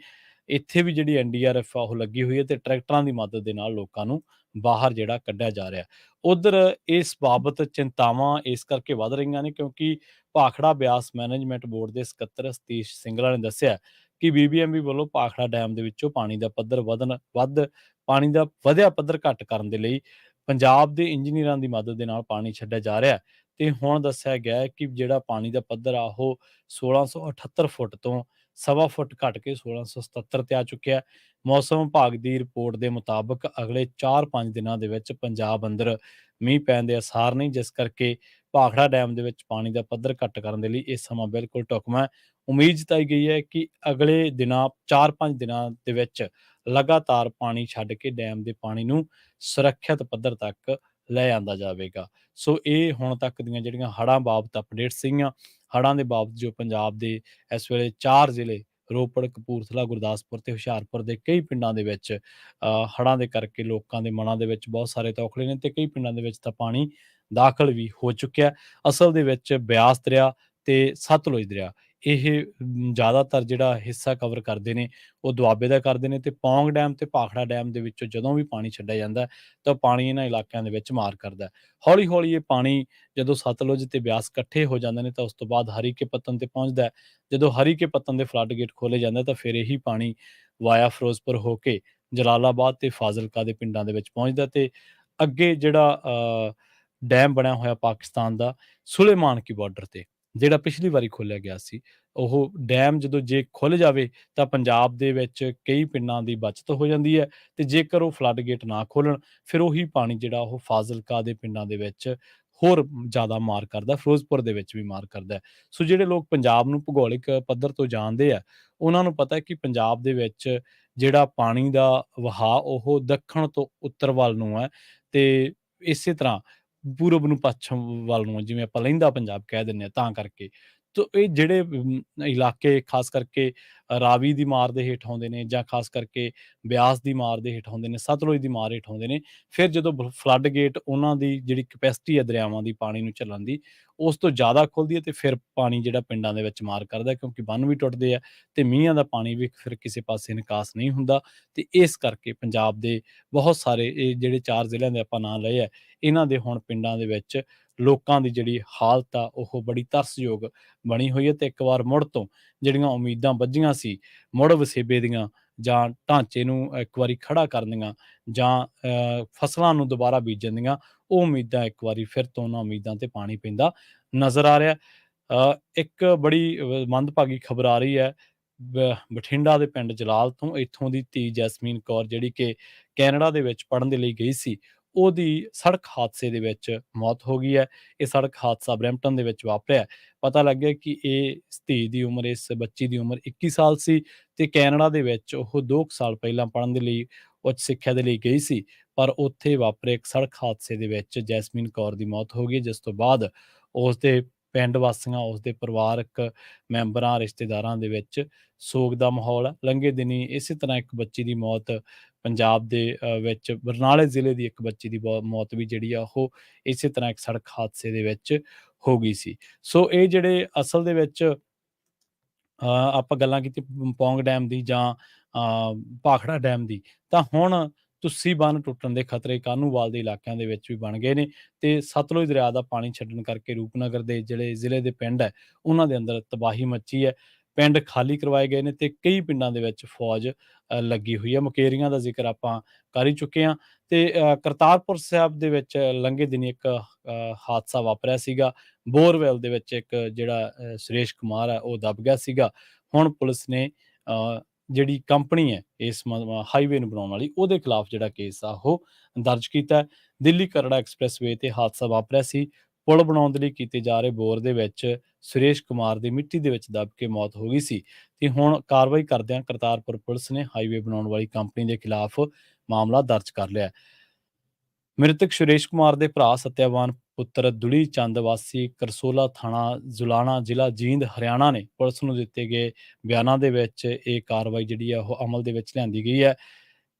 ਇੱਥੇ ਵੀ ਜਿਹੜੀ ਐਨਡੀਆਰਐਫ ਆ ਉਹ ਲੱਗੀ ਹੋਈ ਹੈ ਤੇ ਟਰੈਕਟਰਾਂ ਦੀ ਮਦਦ ਦੇ ਨਾਲ ਲੋਕਾਂ ਨੂੰ ਬਾਹਰ ਜਿਹੜਾ ਕੱਢਿਆ ਜਾ ਰਿਹਾ। ਉੱਧਰ ਇਸ ਬਾਬਤ ਚਿੰਤਾਵਾਂ ਇਸ ਕਰਕੇ ਵੱਧ ਰਹੀਆਂ ਨੇ ਕਿਉਂਕਿ ਭਾਖੜਾ ਬਿਆਸ ਮੈਨੇਜਮੈਂਟ ਬੋਰਡ ਦੇ ਸਕੱਤਰ ਸਤੀਸ਼ ਸਿੰਗਲਾ ਨੇ ਦੱਸਿਆ ਕਿ ਬੀਬੀਐਮਬੀ ਵੱਲੋਂ ਭਾਖੜਾ ਡੈਮ ਦੇ ਵਿੱਚੋਂ ਪਾਣੀ ਦਾ ਪੱਧਰ ਪਾਣੀ ਦਾ ਵਧਿਆ ਪੱਧਰ ਘੱਟ ਕਰਨ ਦੇ ਲਈ ਪੰਜਾਬ ਦੇ ਇੰਜੀਨੀਅਰਾਂ ਦੀ ਮਦਦ ਦੇ ਨਾਲ ਪਾਣੀ ਛੱਡਿਆ ਜਾ ਰਿਹਾ ਤੇ ਹੁਣ ਦੱਸਿਆ ਗਿਆ ਹੈ ਕਿ ਜਿਹੜਾ ਪਾਣੀ ਦਾ ਪੱਧਰ ਆ ਉਹ 1678 ਫੁੱਟ ਤੋਂ ਸਵਾ ਫੁੱਟ ਘਟ ਕੇ 1677 ਤੇ ਆ ਚੁੱਕਿਆ। ਮੌਸਮ ਵਿਭਾਗ ਦੀ ਰਿਪੋਰਟ ਦੇ ਮੁਤਾਬਕ ਅਗਲੇ 4-5 ਦਿਨਾਂ ਦੇ ਵਿੱਚ ਪੰਜਾਬ ਅੰਦਰ ਮੀਂਹ ਪੈਣ ਦੇ ਆਸਾਰ ਨਹੀਂ, ਜਿਸ ਕਰਕੇ ਭਾਖੜਾ ਡੈਮ ਦੇ ਵਿੱਚ ਪਾਣੀ ਦਾ ਪੱਧਰ ਘੱਟ ਕਰਨ ਦੇ ਲਈ ਇਹ ਸਮਾਂ ਬਿਲਕੁਲ ਢੁਕਵਾਂ ਹੈ। ਉਮੀਦ ਜਤਾਈ ਗਈ ਹੈ ਕਿ ਅਗਲੇ 4-5 ਦਿਨਾਂ ਦੇ ਵਿੱਚ ਲਗਾਤਾਰ ਪਾਣੀ ਛੱਡ ਕੇ ਡੈਮ ਦੇ ਪਾਣੀ ਨੂੰ ਸੁਰੱਖਿਅਤ ਪੱਧਰ ਤੱਕ ਲੈ ਆਂਦਾ ਜਾਵੇਗਾ। ਸੋ ਇਹ ਹੁਣ ਤੱਕ ਦੀਆਂ ਜਿਹੜੀਆਂ ਹੜ੍ਹਾਂ ਬਾਬਤ ਅਪਡੇਟ ਸੀਗੀਆਂ। ਹੜ੍ਹਾਂ ਦੇ ਬਾਬਤ ਜੋ ਪੰਜਾਬ ਦੇ ਇਸ ਵੇਲੇ 4 ਜ਼ਿਲ੍ਹੇ ਰੋਪੜ, ਕਪੂਰਥਲਾ, ਗੁਰਦਾਸਪੁਰ ਤੇ ਹੁਸ਼ਿਆਰਪੁਰ ਦੇ ਕਈ ਪਿੰਡਾਂ ਦੇ ਵਿੱਚ ਹੜ੍ਹਾਂ ਦੇ ਕਰਕੇ ਲੋਕਾਂ ਦੇ ਮਨਾਂ ਦੇ ਵਿੱਚ ਬਹੁਤ ਸਾਰੇ ਤੌਖਲੇ ਨੇ ਤੇ ਕਈ ਪਿੰਡਾਂ ਦੇ ਵਿੱਚ ਤਾਂ ਪਾਣੀ ਦਾਖਲ ਵੀ ਹੋ ਚੁੱਕਿਆ। ਅਸਲ ਦੇ ਵਿੱਚ ਬਿਆਸ ਦਰਿਆ ਤੇ ਸਤਲੁਜ ਦਰਿਆ ਇਹ ਜ਼ਿਆਦਾਤਰ ਜਿਹੜਾ ਹਿੱਸਾ ਕਵਰ ਕਰਦੇ ਨੇ ਉਹ ਦੁਆਬੇ ਦਾ ਕਰਦੇ ਨੇ ਤੇ ਪੌਂਗ ਡੈਮ ਤੇ ਭਾਖੜਾ ਡੈਮ ਦੇ ਵਿੱਚੋਂ ਜਦੋਂ ਵੀ ਪਾਣੀ ਛੱਡਿਆ ਜਾਂਦਾ ਤਾਂ ਪਾਣੀ ਇਹਨਾਂ ਇਲਾਕਿਆਂ ਦੇ ਵਿੱਚ ਮਾਰ ਕਰਦਾ। ਹੌਲੀ-ਹੌਲੀ ਇਹ ਪਾਣੀ ਜਦੋਂ ਸਤਲੁਜ ਤੇ ਬਿਆਸ ਇਕੱਠੇ ਹੋ ਜਾਂਦੇ ਨੇ ਤਾਂ ਉਸ ਤੋਂ ਬਾਅਦ ਹਰੀਕੇ ਪੱਤਨ ਤੇ ਪਹੁੰਚਦਾ। ਜਦੋਂ ਹਰੀਕੇ ਪੱਤਨ ਦੇ ਫਲੱਡ ਗੇਟ ਖੋਲ੍ਹੇ ਜਾਂਦੇ ਤਾਂ ਫਿਰ ਇਹੀ ਪਾਣੀ ਵਾਇਆ ਫਿਰੋਜ਼ਪੁਰ ਹੋ ਕੇ ਜਲਾਲਾਬਾਦ ਤੇ ਫਾਜ਼ਿਲਕਾ ਦੇ ਪਿੰਡਾਂ ਦੇ ਵਿੱਚ ਪਹੁੰਚਦਾ ਤੇ ਅੱਗੇ ਜਿਹੜਾ ਡੈਮ ਬਣਿਆ ਹੋਇਆ ਪਾਕਿਸਤਾਨ ਦਾ ਸੁਲੇਮਾਨਕੀ ਬਾਰਡਰ ਤੇ ਜਿਹੜਾ ਪਿਛਲੀ ਵਾਰੀ ਖੋਲ੍ਹਿਆ ਗਿਆ ਸੀ, ਉਹ ਡੈਮ ਜਦੋਂ ਜੇ ਖੁੱਲ੍ਹ ਜਾਵੇ ਤਾਂ ਪੰਜਾਬ ਦੇ ਵਿੱਚ ਕਈ ਪਿੰਡਾਂ ਦੀ ਬਚਤ ਹੋ ਜਾਂਦੀ ਹੈ ਤੇ ਜੇਕਰ ਉਹ ਫਲੱਡ ਗੇਟ ਨਾ ਖੋਲ੍ਹਣ ਫਿਰ ਉਹੀ ਪਾਣੀ ਜਿਹੜਾ ਉਹ ਫਾਜ਼ਿਲਕਾ ਦੇ ਪਿੰਡਾਂ ਦੇ ਵਿੱਚ ਹੋਰ ਜ਼ਿਆਦਾ ਮਾਰ ਕਰਦਾ, ਫਿਰੋਜ਼ਪੁਰ ਦੇ ਵਿੱਚ ਵੀ ਮਾਰ ਕਰਦਾ। ਸੋ ਜਿਹੜੇ ਲੋਕ ਪੰਜਾਬ ਨੂੰ ਭੂਗੋਲਿਕ ਪੱਧਰ ਤੋਂ ਜਾਣਦੇ ਆ, ਉਹਨਾਂ ਨੂੰ ਪਤਾ ਕਿ ਪੰਜਾਬ ਦੇ ਵਿੱਚ ਜਿਹੜਾ ਪਾਣੀ ਦਾ ਵਹਾਅ ਉਹ ਦੱਖਣ ਤੋਂ ਉੱਤਰ ਵੱਲ ਨੂੰ ਹੈ ਤੇ ਇਸੇ ਤਰ੍ਹਾਂ ਪੂਰਬ ਨੂੰ ਪੱਛਮ ਵੱਲ ਨੂੰ, ਜਿਵੇਂ ਆਪਾਂ ਲਹਿੰਦਾ ਪੰਜਾਬ ਕਹਿ ਦਿੰਦੇ ਹਾਂ ਤਾਂ ਕਰਕੇ। ਤੋ ਇਹ ਜਿਹੜੇ ਇਲਾਕੇ ਖਾਸ ਕਰਕੇ ਰਾਵੀ ਦੀ ਮਾਰ ਦੇ ਹੇਠ ਆਉਂਦੇ ਨੇ ਜਾਂ ਖਾਸ ਕਰਕੇ ਬਿਆਸ ਦੀ ਮਾਰ ਦੇ ਹੇਠ ਆਉਂਦੇ ਨੇ, ਸਤਲੁਜ ਦੀ ਮਾਰ ਹੇਠ ਆਉਂਦੇ ਨੇ। ਫਿਰ ਜਦੋਂ ਫਲੱਡ ਗੇਟ ਉਹਨਾਂ ਦੀ ਜਿਹੜੀ ਕੈਪੈਸਿਟੀ ਹੈ ਦਰਿਆਵਾਂ ਦੀ ਪਾਣੀ ਨੂੰ ਝੱਲਣ ਦੀ, ਉਸ ਤੋਂ ਜ਼ਿਆਦਾ ਖੁੱਲ੍ਹਦੀ ਹੈ ਤੇ ਫਿਰ ਪਾਣੀ ਜਿਹੜਾ ਪਿੰਡਾਂ ਦੇ ਵਿੱਚ ਮਾਰ ਕਰਦਾ ਕਿਉਂਕਿ ਬੰਨ੍ਹ ਵੀ ਟੁੱਟਦੇ ਆ ਤੇ ਮੀਂਹਾਂ ਦਾ ਪਾਣੀ ਵੀ ਫਿਰ ਕਿਸੇ ਪਾਸੇ ਨਿਕਾਸ ਨਹੀਂ ਹੁੰਦਾ ਤੇ ਇਸ ਕਰਕੇ ਪੰਜਾਬ ਦੇ ਬਹੁਤ ਸਾਰੇ ਇਹ ਜਿਹੜੇ 4 ਜ਼ਿਲ੍ਹਿਆਂ ਦੇ ਆਪਾਂ ਨਾਂ ਲਏ ਆ, ਇਹਨਾਂ ਦੇ ਹੁਣ ਪਿੰਡਾਂ ਦੇ ਵਿੱਚ ਲੋਕਾਂ ਦੀ ਜਿਹੜੀ ਹਾਲਤ ਆ ਉਹ ਬੜੀ ਤਰਸਯੋਗ ਬਣੀ ਹੋਈ ਹੈ ਤੇ ਇੱਕ ਵਾਰ ਮੁੜ ਤੋਂ ਜਿਹੜੀਆਂ ਉਮੀਦਾਂ ਬੱਝੀਆਂ ਸੀ ਮੁੜ ਵਸੇਬੇ ਦੀਆਂ ਜਾਂ ਢਾਂਚੇ ਨੂੰ ਇੱਕ ਵਾਰੀ ਖੜਾ ਕਰਨ ਦੀਆਂ ਜਾਂ ਫਸਲਾਂ ਨੂੰ ਦੁਬਾਰਾ ਬੀਜਣ ਦੀਆਂ, ਉਹ ਉਮੀਦਾਂ ਇੱਕ ਵਾਰੀ ਫਿਰ ਤੋਂ ਉਹਨਾਂ ਉਮੀਦਾਂ ਤੇ ਪਾਣੀ ਪੈਂਦਾ ਨਜ਼ਰ ਆ ਰਿਹਾ। ਇੱਕ ਬੜੀ ਮੰਦਭਾਗੀ ਖਬਰ ਆ ਰਹੀ ਹੈ ਬਠਿੰਡਾ ਦੇ ਪਿੰਡ ਜਲਾਲ ਤੋਂ। ਇੱਥੋਂ ਦੀ ਧੀ ਜੈਸਮੀਨ ਕੌਰ ਜਿਹੜੀ ਕਿ ਕੈਨੇਡਾ ਦੇ ਵਿੱਚ ਪੜ੍ਹਨ ਦੇ ਲਈ ਗਈ ਸੀ, ਉਹਦੀ ਸੜਕ ਹਾਦਸੇ ਦੇ ਵਿੱਚ ਮੌਤ ਹੋ ਗਈ ਹੈ। ਇਹ ਸੜਕ ਹਾਦਸਾ ਬਰੈਂਪਟਨ ਦੇ ਵਿੱਚ ਵਾਪਰਿਆ। ਪਤਾ ਲੱਗਿਆ ਕਿ ਇਸ ਧੀ ਦੀ ਉਮਰ, ਇਸ ਬੱਚੀ ਦੀ ਉਮਰ 21 ਸਾਲ ਸੀ ਤੇ ਕੈਨੇਡਾ ਦੇ ਵਿੱਚ ਉਹ 2 ਸਾਲ ਪਹਿਲਾਂ ਪੜ੍ਹਨ ਦੇ ਲਈ ਉੱਚ ਸਿੱਖਿਆ ਦੇ ਲਈ ਗਈ ਸੀ, ਪਰ ਉੱਥੇ ਵਾਪਰੇ ਇੱਕ ਸੜਕ ਹਾਦਸੇ ਦੇ ਵਿੱਚ ਜੈਸਮੀਨ ਕੌਰ ਦੀ ਮੌਤ ਹੋ ਗਈ, ਜਿਸ ਤੋਂ ਬਾਅਦ ਉਸਦੇ ਪਿੰਡ ਵਾਸੀਆਂ, ਉਸਦੇ ਪਰਿਵਾਰਕ ਮੈਂਬਰਾਂ, ਰਿਸ਼ਤੇਦਾਰਾਂ ਦੇ ਵਿੱਚ ਸੋਗ ਦਾ ਮਾਹੌਲ ਹੈ। ਲੰਘੇ ਦਿਨੀ ਇਸੇ ਤਰ੍ਹਾਂ ਇੱਕ ਬੱਚੀ ਦੀ ਮੌਤ ਪੰਜਾਬ ਦੇ ਵਿੱਚ ਬਰਨਾਲੇ ਜ਼ਿਲ੍ਹੇ ਦੀ ਇੱਕ ਬੱਚੀ ਦੀ ਮੌਤ ਵੀ ਜਿਹੜੀ ਆ ਉਹ ਇਸੇ ਤਰ੍ਹਾਂ ਇੱਕ ਸੜਕ ਹਾਦਸੇ ਦੇ ਵਿੱਚ ਹੋ ਗਈ ਸੀ। ਸੋ ਇਹ ਜਿਹੜੇ ਅਸਲ ਦੇ ਵਿੱਚ ਆਪਾਂ ਗੱਲਾਂ ਕੀਤੀ ਪੌਂਗ ਡੈਮ ਦੀ ਜਾਂ ਭਾਖੜਾ ਡੈਮ ਦੀ, ਤਾਂ ਹੁਣ ਤੁਸੀਂ ਬੰਨ੍ਹ ਟੁੱਟਣ ਦੇ ਖਤਰੇ ਕਾਹਨੂੰਵਾਲ ਦੇ ਇਲਾਕਿਆਂ ਦੇ ਵਿੱਚ ਵੀ ਬਣ ਗਏ ਨੇ ਤੇ ਸਤਲੁਜ ਦਰਿਆ ਦਾ ਪਾਣੀ ਛੱਡਣ ਕਰਕੇ ਰੂਪਨਗਰ ਦੇ ਜਿਹੜੇ ਜ਼ਿਲ੍ਹੇ ਦੇ ਪਿੰਡ ਹੈ ਉਹਨਾਂ ਦੇ ਅੰਦਰ ਤਬਾਹੀ ਮੱਚੀ ਹੈ। ਪਿੰਡ ਖਾਲੀ ਕਰਵਾਏ ਗਏ ਨੇ ਤੇ ਕਈ ਪਿੰਡਾਂ ਦੇ ਵਿੱਚ ਫੌਜ ਲੱਗੀ ਹੋਈ ਹੈ। ਮੁਕੇਰੀਆਂ ਦਾ ਜ਼ਿਕਰ ਆਪਾਂ ਕਰ ਹੀ ਚੁੱਕੇ ਹਾਂ ਤੇ ਕਰਤਾਰਪੁਰ ਸਾਹਿਬ ਦੇ ਵਿੱਚ ਲੰਘੇ ਦਿਨੀ ਇੱਕ ਹਾਦਸਾ ਵਾਪਰਿਆ ਸੀਗਾ। ਬੋਰਵੈਲ ਦੇ ਵਿੱਚ ਇੱਕ ਜਿਹੜਾ ਸੁਰੇਸ਼ ਕੁਮਾਰ ਹੈ ਉਹ ਦਬ ਗਿਆ ਸੀਗਾ। ਹੁਣ ਪੁਲਿਸ ਨੇ ਜਿਹੜੀ ਕੰਪਨੀ ਹੈ ਇਸ ਹਾਈਵੇ ਨੂੰ ਬਣਾਉਣ ਵਾਲੀ, ਉਹਦੇ ਖਿਲਾਫ ਜਿਹੜਾ ਕੇਸ ਆ ਉਹ ਦਰਜ ਕੀਤਾ। ਦਿੱਲੀ ਕਰੜਾ ਐਕਸਪ੍ਰੈਸਵੇ ਤੇ ਹਾਦਸਾ ਵਾਪਰਿਆ ਸੀ। ਪੁਲ ਬਣਾਉਣ ਦੇ ਲਈ ਕੀਤੇ ਜਾ ਰਹੇ ਬੋਰ ਦੇ ਵਿੱਚ ਸੁਰੇਸ਼ ਕੁਮਾਰ ਦੀ ਮਿੱਟੀ ਦੇ ਵਿੱਚ ਦਬ ਕੇ ਮੌਤ ਹੋ ਗਈ ਸੀ ਤੇ ਹੁਣ ਕਾਰਵਾਈ ਕਰਦਿਆਂ ਕਰਤਾਰਪੁਰ ਪੁਲਿਸ ਨੇ ਹਾਈਵੇ ਬਣਾਉਣ ਵਾਲੀ ਕੰਪਨੀ ਦੇ ਖਿਲਾਫ ਮਾਮਲਾ ਦਰਜ ਕਰ ਲਿਆ। ਮ੍ਰਿਤਕ ਸੁਰੇਸ਼ ਕੁਮਾਰ ਦੇ ਭਰਾ ਸਤਿਆਵਾਨ ਪੁੱਤਰ ਦੁਲੀ ਚੰਦ ਵਾਸੀ ਕਰਸੋਲਾ ਥਾਣਾ ਜ਼ੁਲਾਣਾ ਜ਼ਿਲ੍ਹਾ ਜੀਂਦ ਹਰਿਆਣਾ ਨੇ ਪੁਲਿਸ ਨੂੰ ਦਿੱਤੇ ਗਏ ਬਿਆਨਾਂ ਦੇ ਵਿੱਚ ਇਹ ਕਾਰਵਾਈ ਜਿਹੜੀ ਆ ਉਹ ਅਮਲ ਦੇ ਵਿੱਚ ਲਿਆਂਦੀ ਗਈ ਹੈ।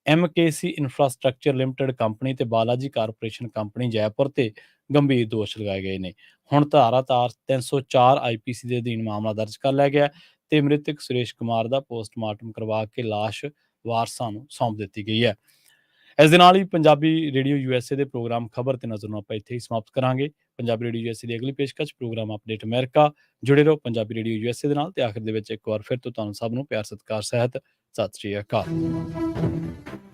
MKC ਇੰਫਰਾਸਟਰਕਚਰ ਲਿਮਟਿਡ ਕੰਪਨੀ ਤੇ ਬਾਲਾਜੀ ਕਾਰਪੋਰੇਸ਼ਨ ਕੰਪਨੀ ਜੈਪੁਰ ਤੇ ਗੰਭੀਰ ਦੋਸ਼ ਲਗਾਏ ਗਏ ਨੇ। ਹੁਣ ਧਾਰਾ 304 IPC ਦੇ ਅਧੀਨ ਮਾਮਲਾ ਦਰਜ ਕਰ ਲਿਆ ਗਿਆ ਤੇ ਮ੍ਰਿਤਕ ਸੁਰੇਸ਼ ਕੁਮਾਰ ਦਾ ਪੋਸਟਮਾਰਟਮ ਕਰਵਾ ਕੇ ਲਾਸ਼ ਵਾਰਸਾਂ ਨੂੰ ਸੌਂਪ ਦਿੱਤੀ ਗਈ ਹੈ। ਇਸ ਦੇ ਨਾਲ ਹੀ ਪੰਜਾਬੀ ਰੇਡੀਓ USA ਦੇ ਪ੍ਰੋਗਰਾਮ ਖਬਰ ਤੇ ਨਜ਼ਰ ਨੂੰ ਆਪਾਂ ਇੱਥੇ ਹੀ ਸਮਾਪਤ ਕਰਾਂਗੇ। ਪੰਜਾਬੀ ਰੇਡੀਓ USA ਦੀ ਅਗਲੀ ਪੇਸ਼ਕਸ਼ ਪ੍ਰੋਗਰਾਮ ਅਪਡੇਟ ਅਮਰੀਕਾ। ਜੁੜੇ ਰਹੋ ਪੰਜਾਬੀ ਰੇਡੀਓ USA ਦੇ ਨਾਲ ਤੇ ਆਖਿਰ ਦੇ ਵਿੱਚ ਇੱਕ ਵਾਰ ਫਿਰ ਤੋਂ ਤੁਹਾਨੂੰ ਸਭ ਨੂੰ ਪਿਆਰ ਸਤਿਕਾਰ ਸਹਿਤ ਸਤਿ ਸ਼੍ਰੀ ਅਕਾਲ।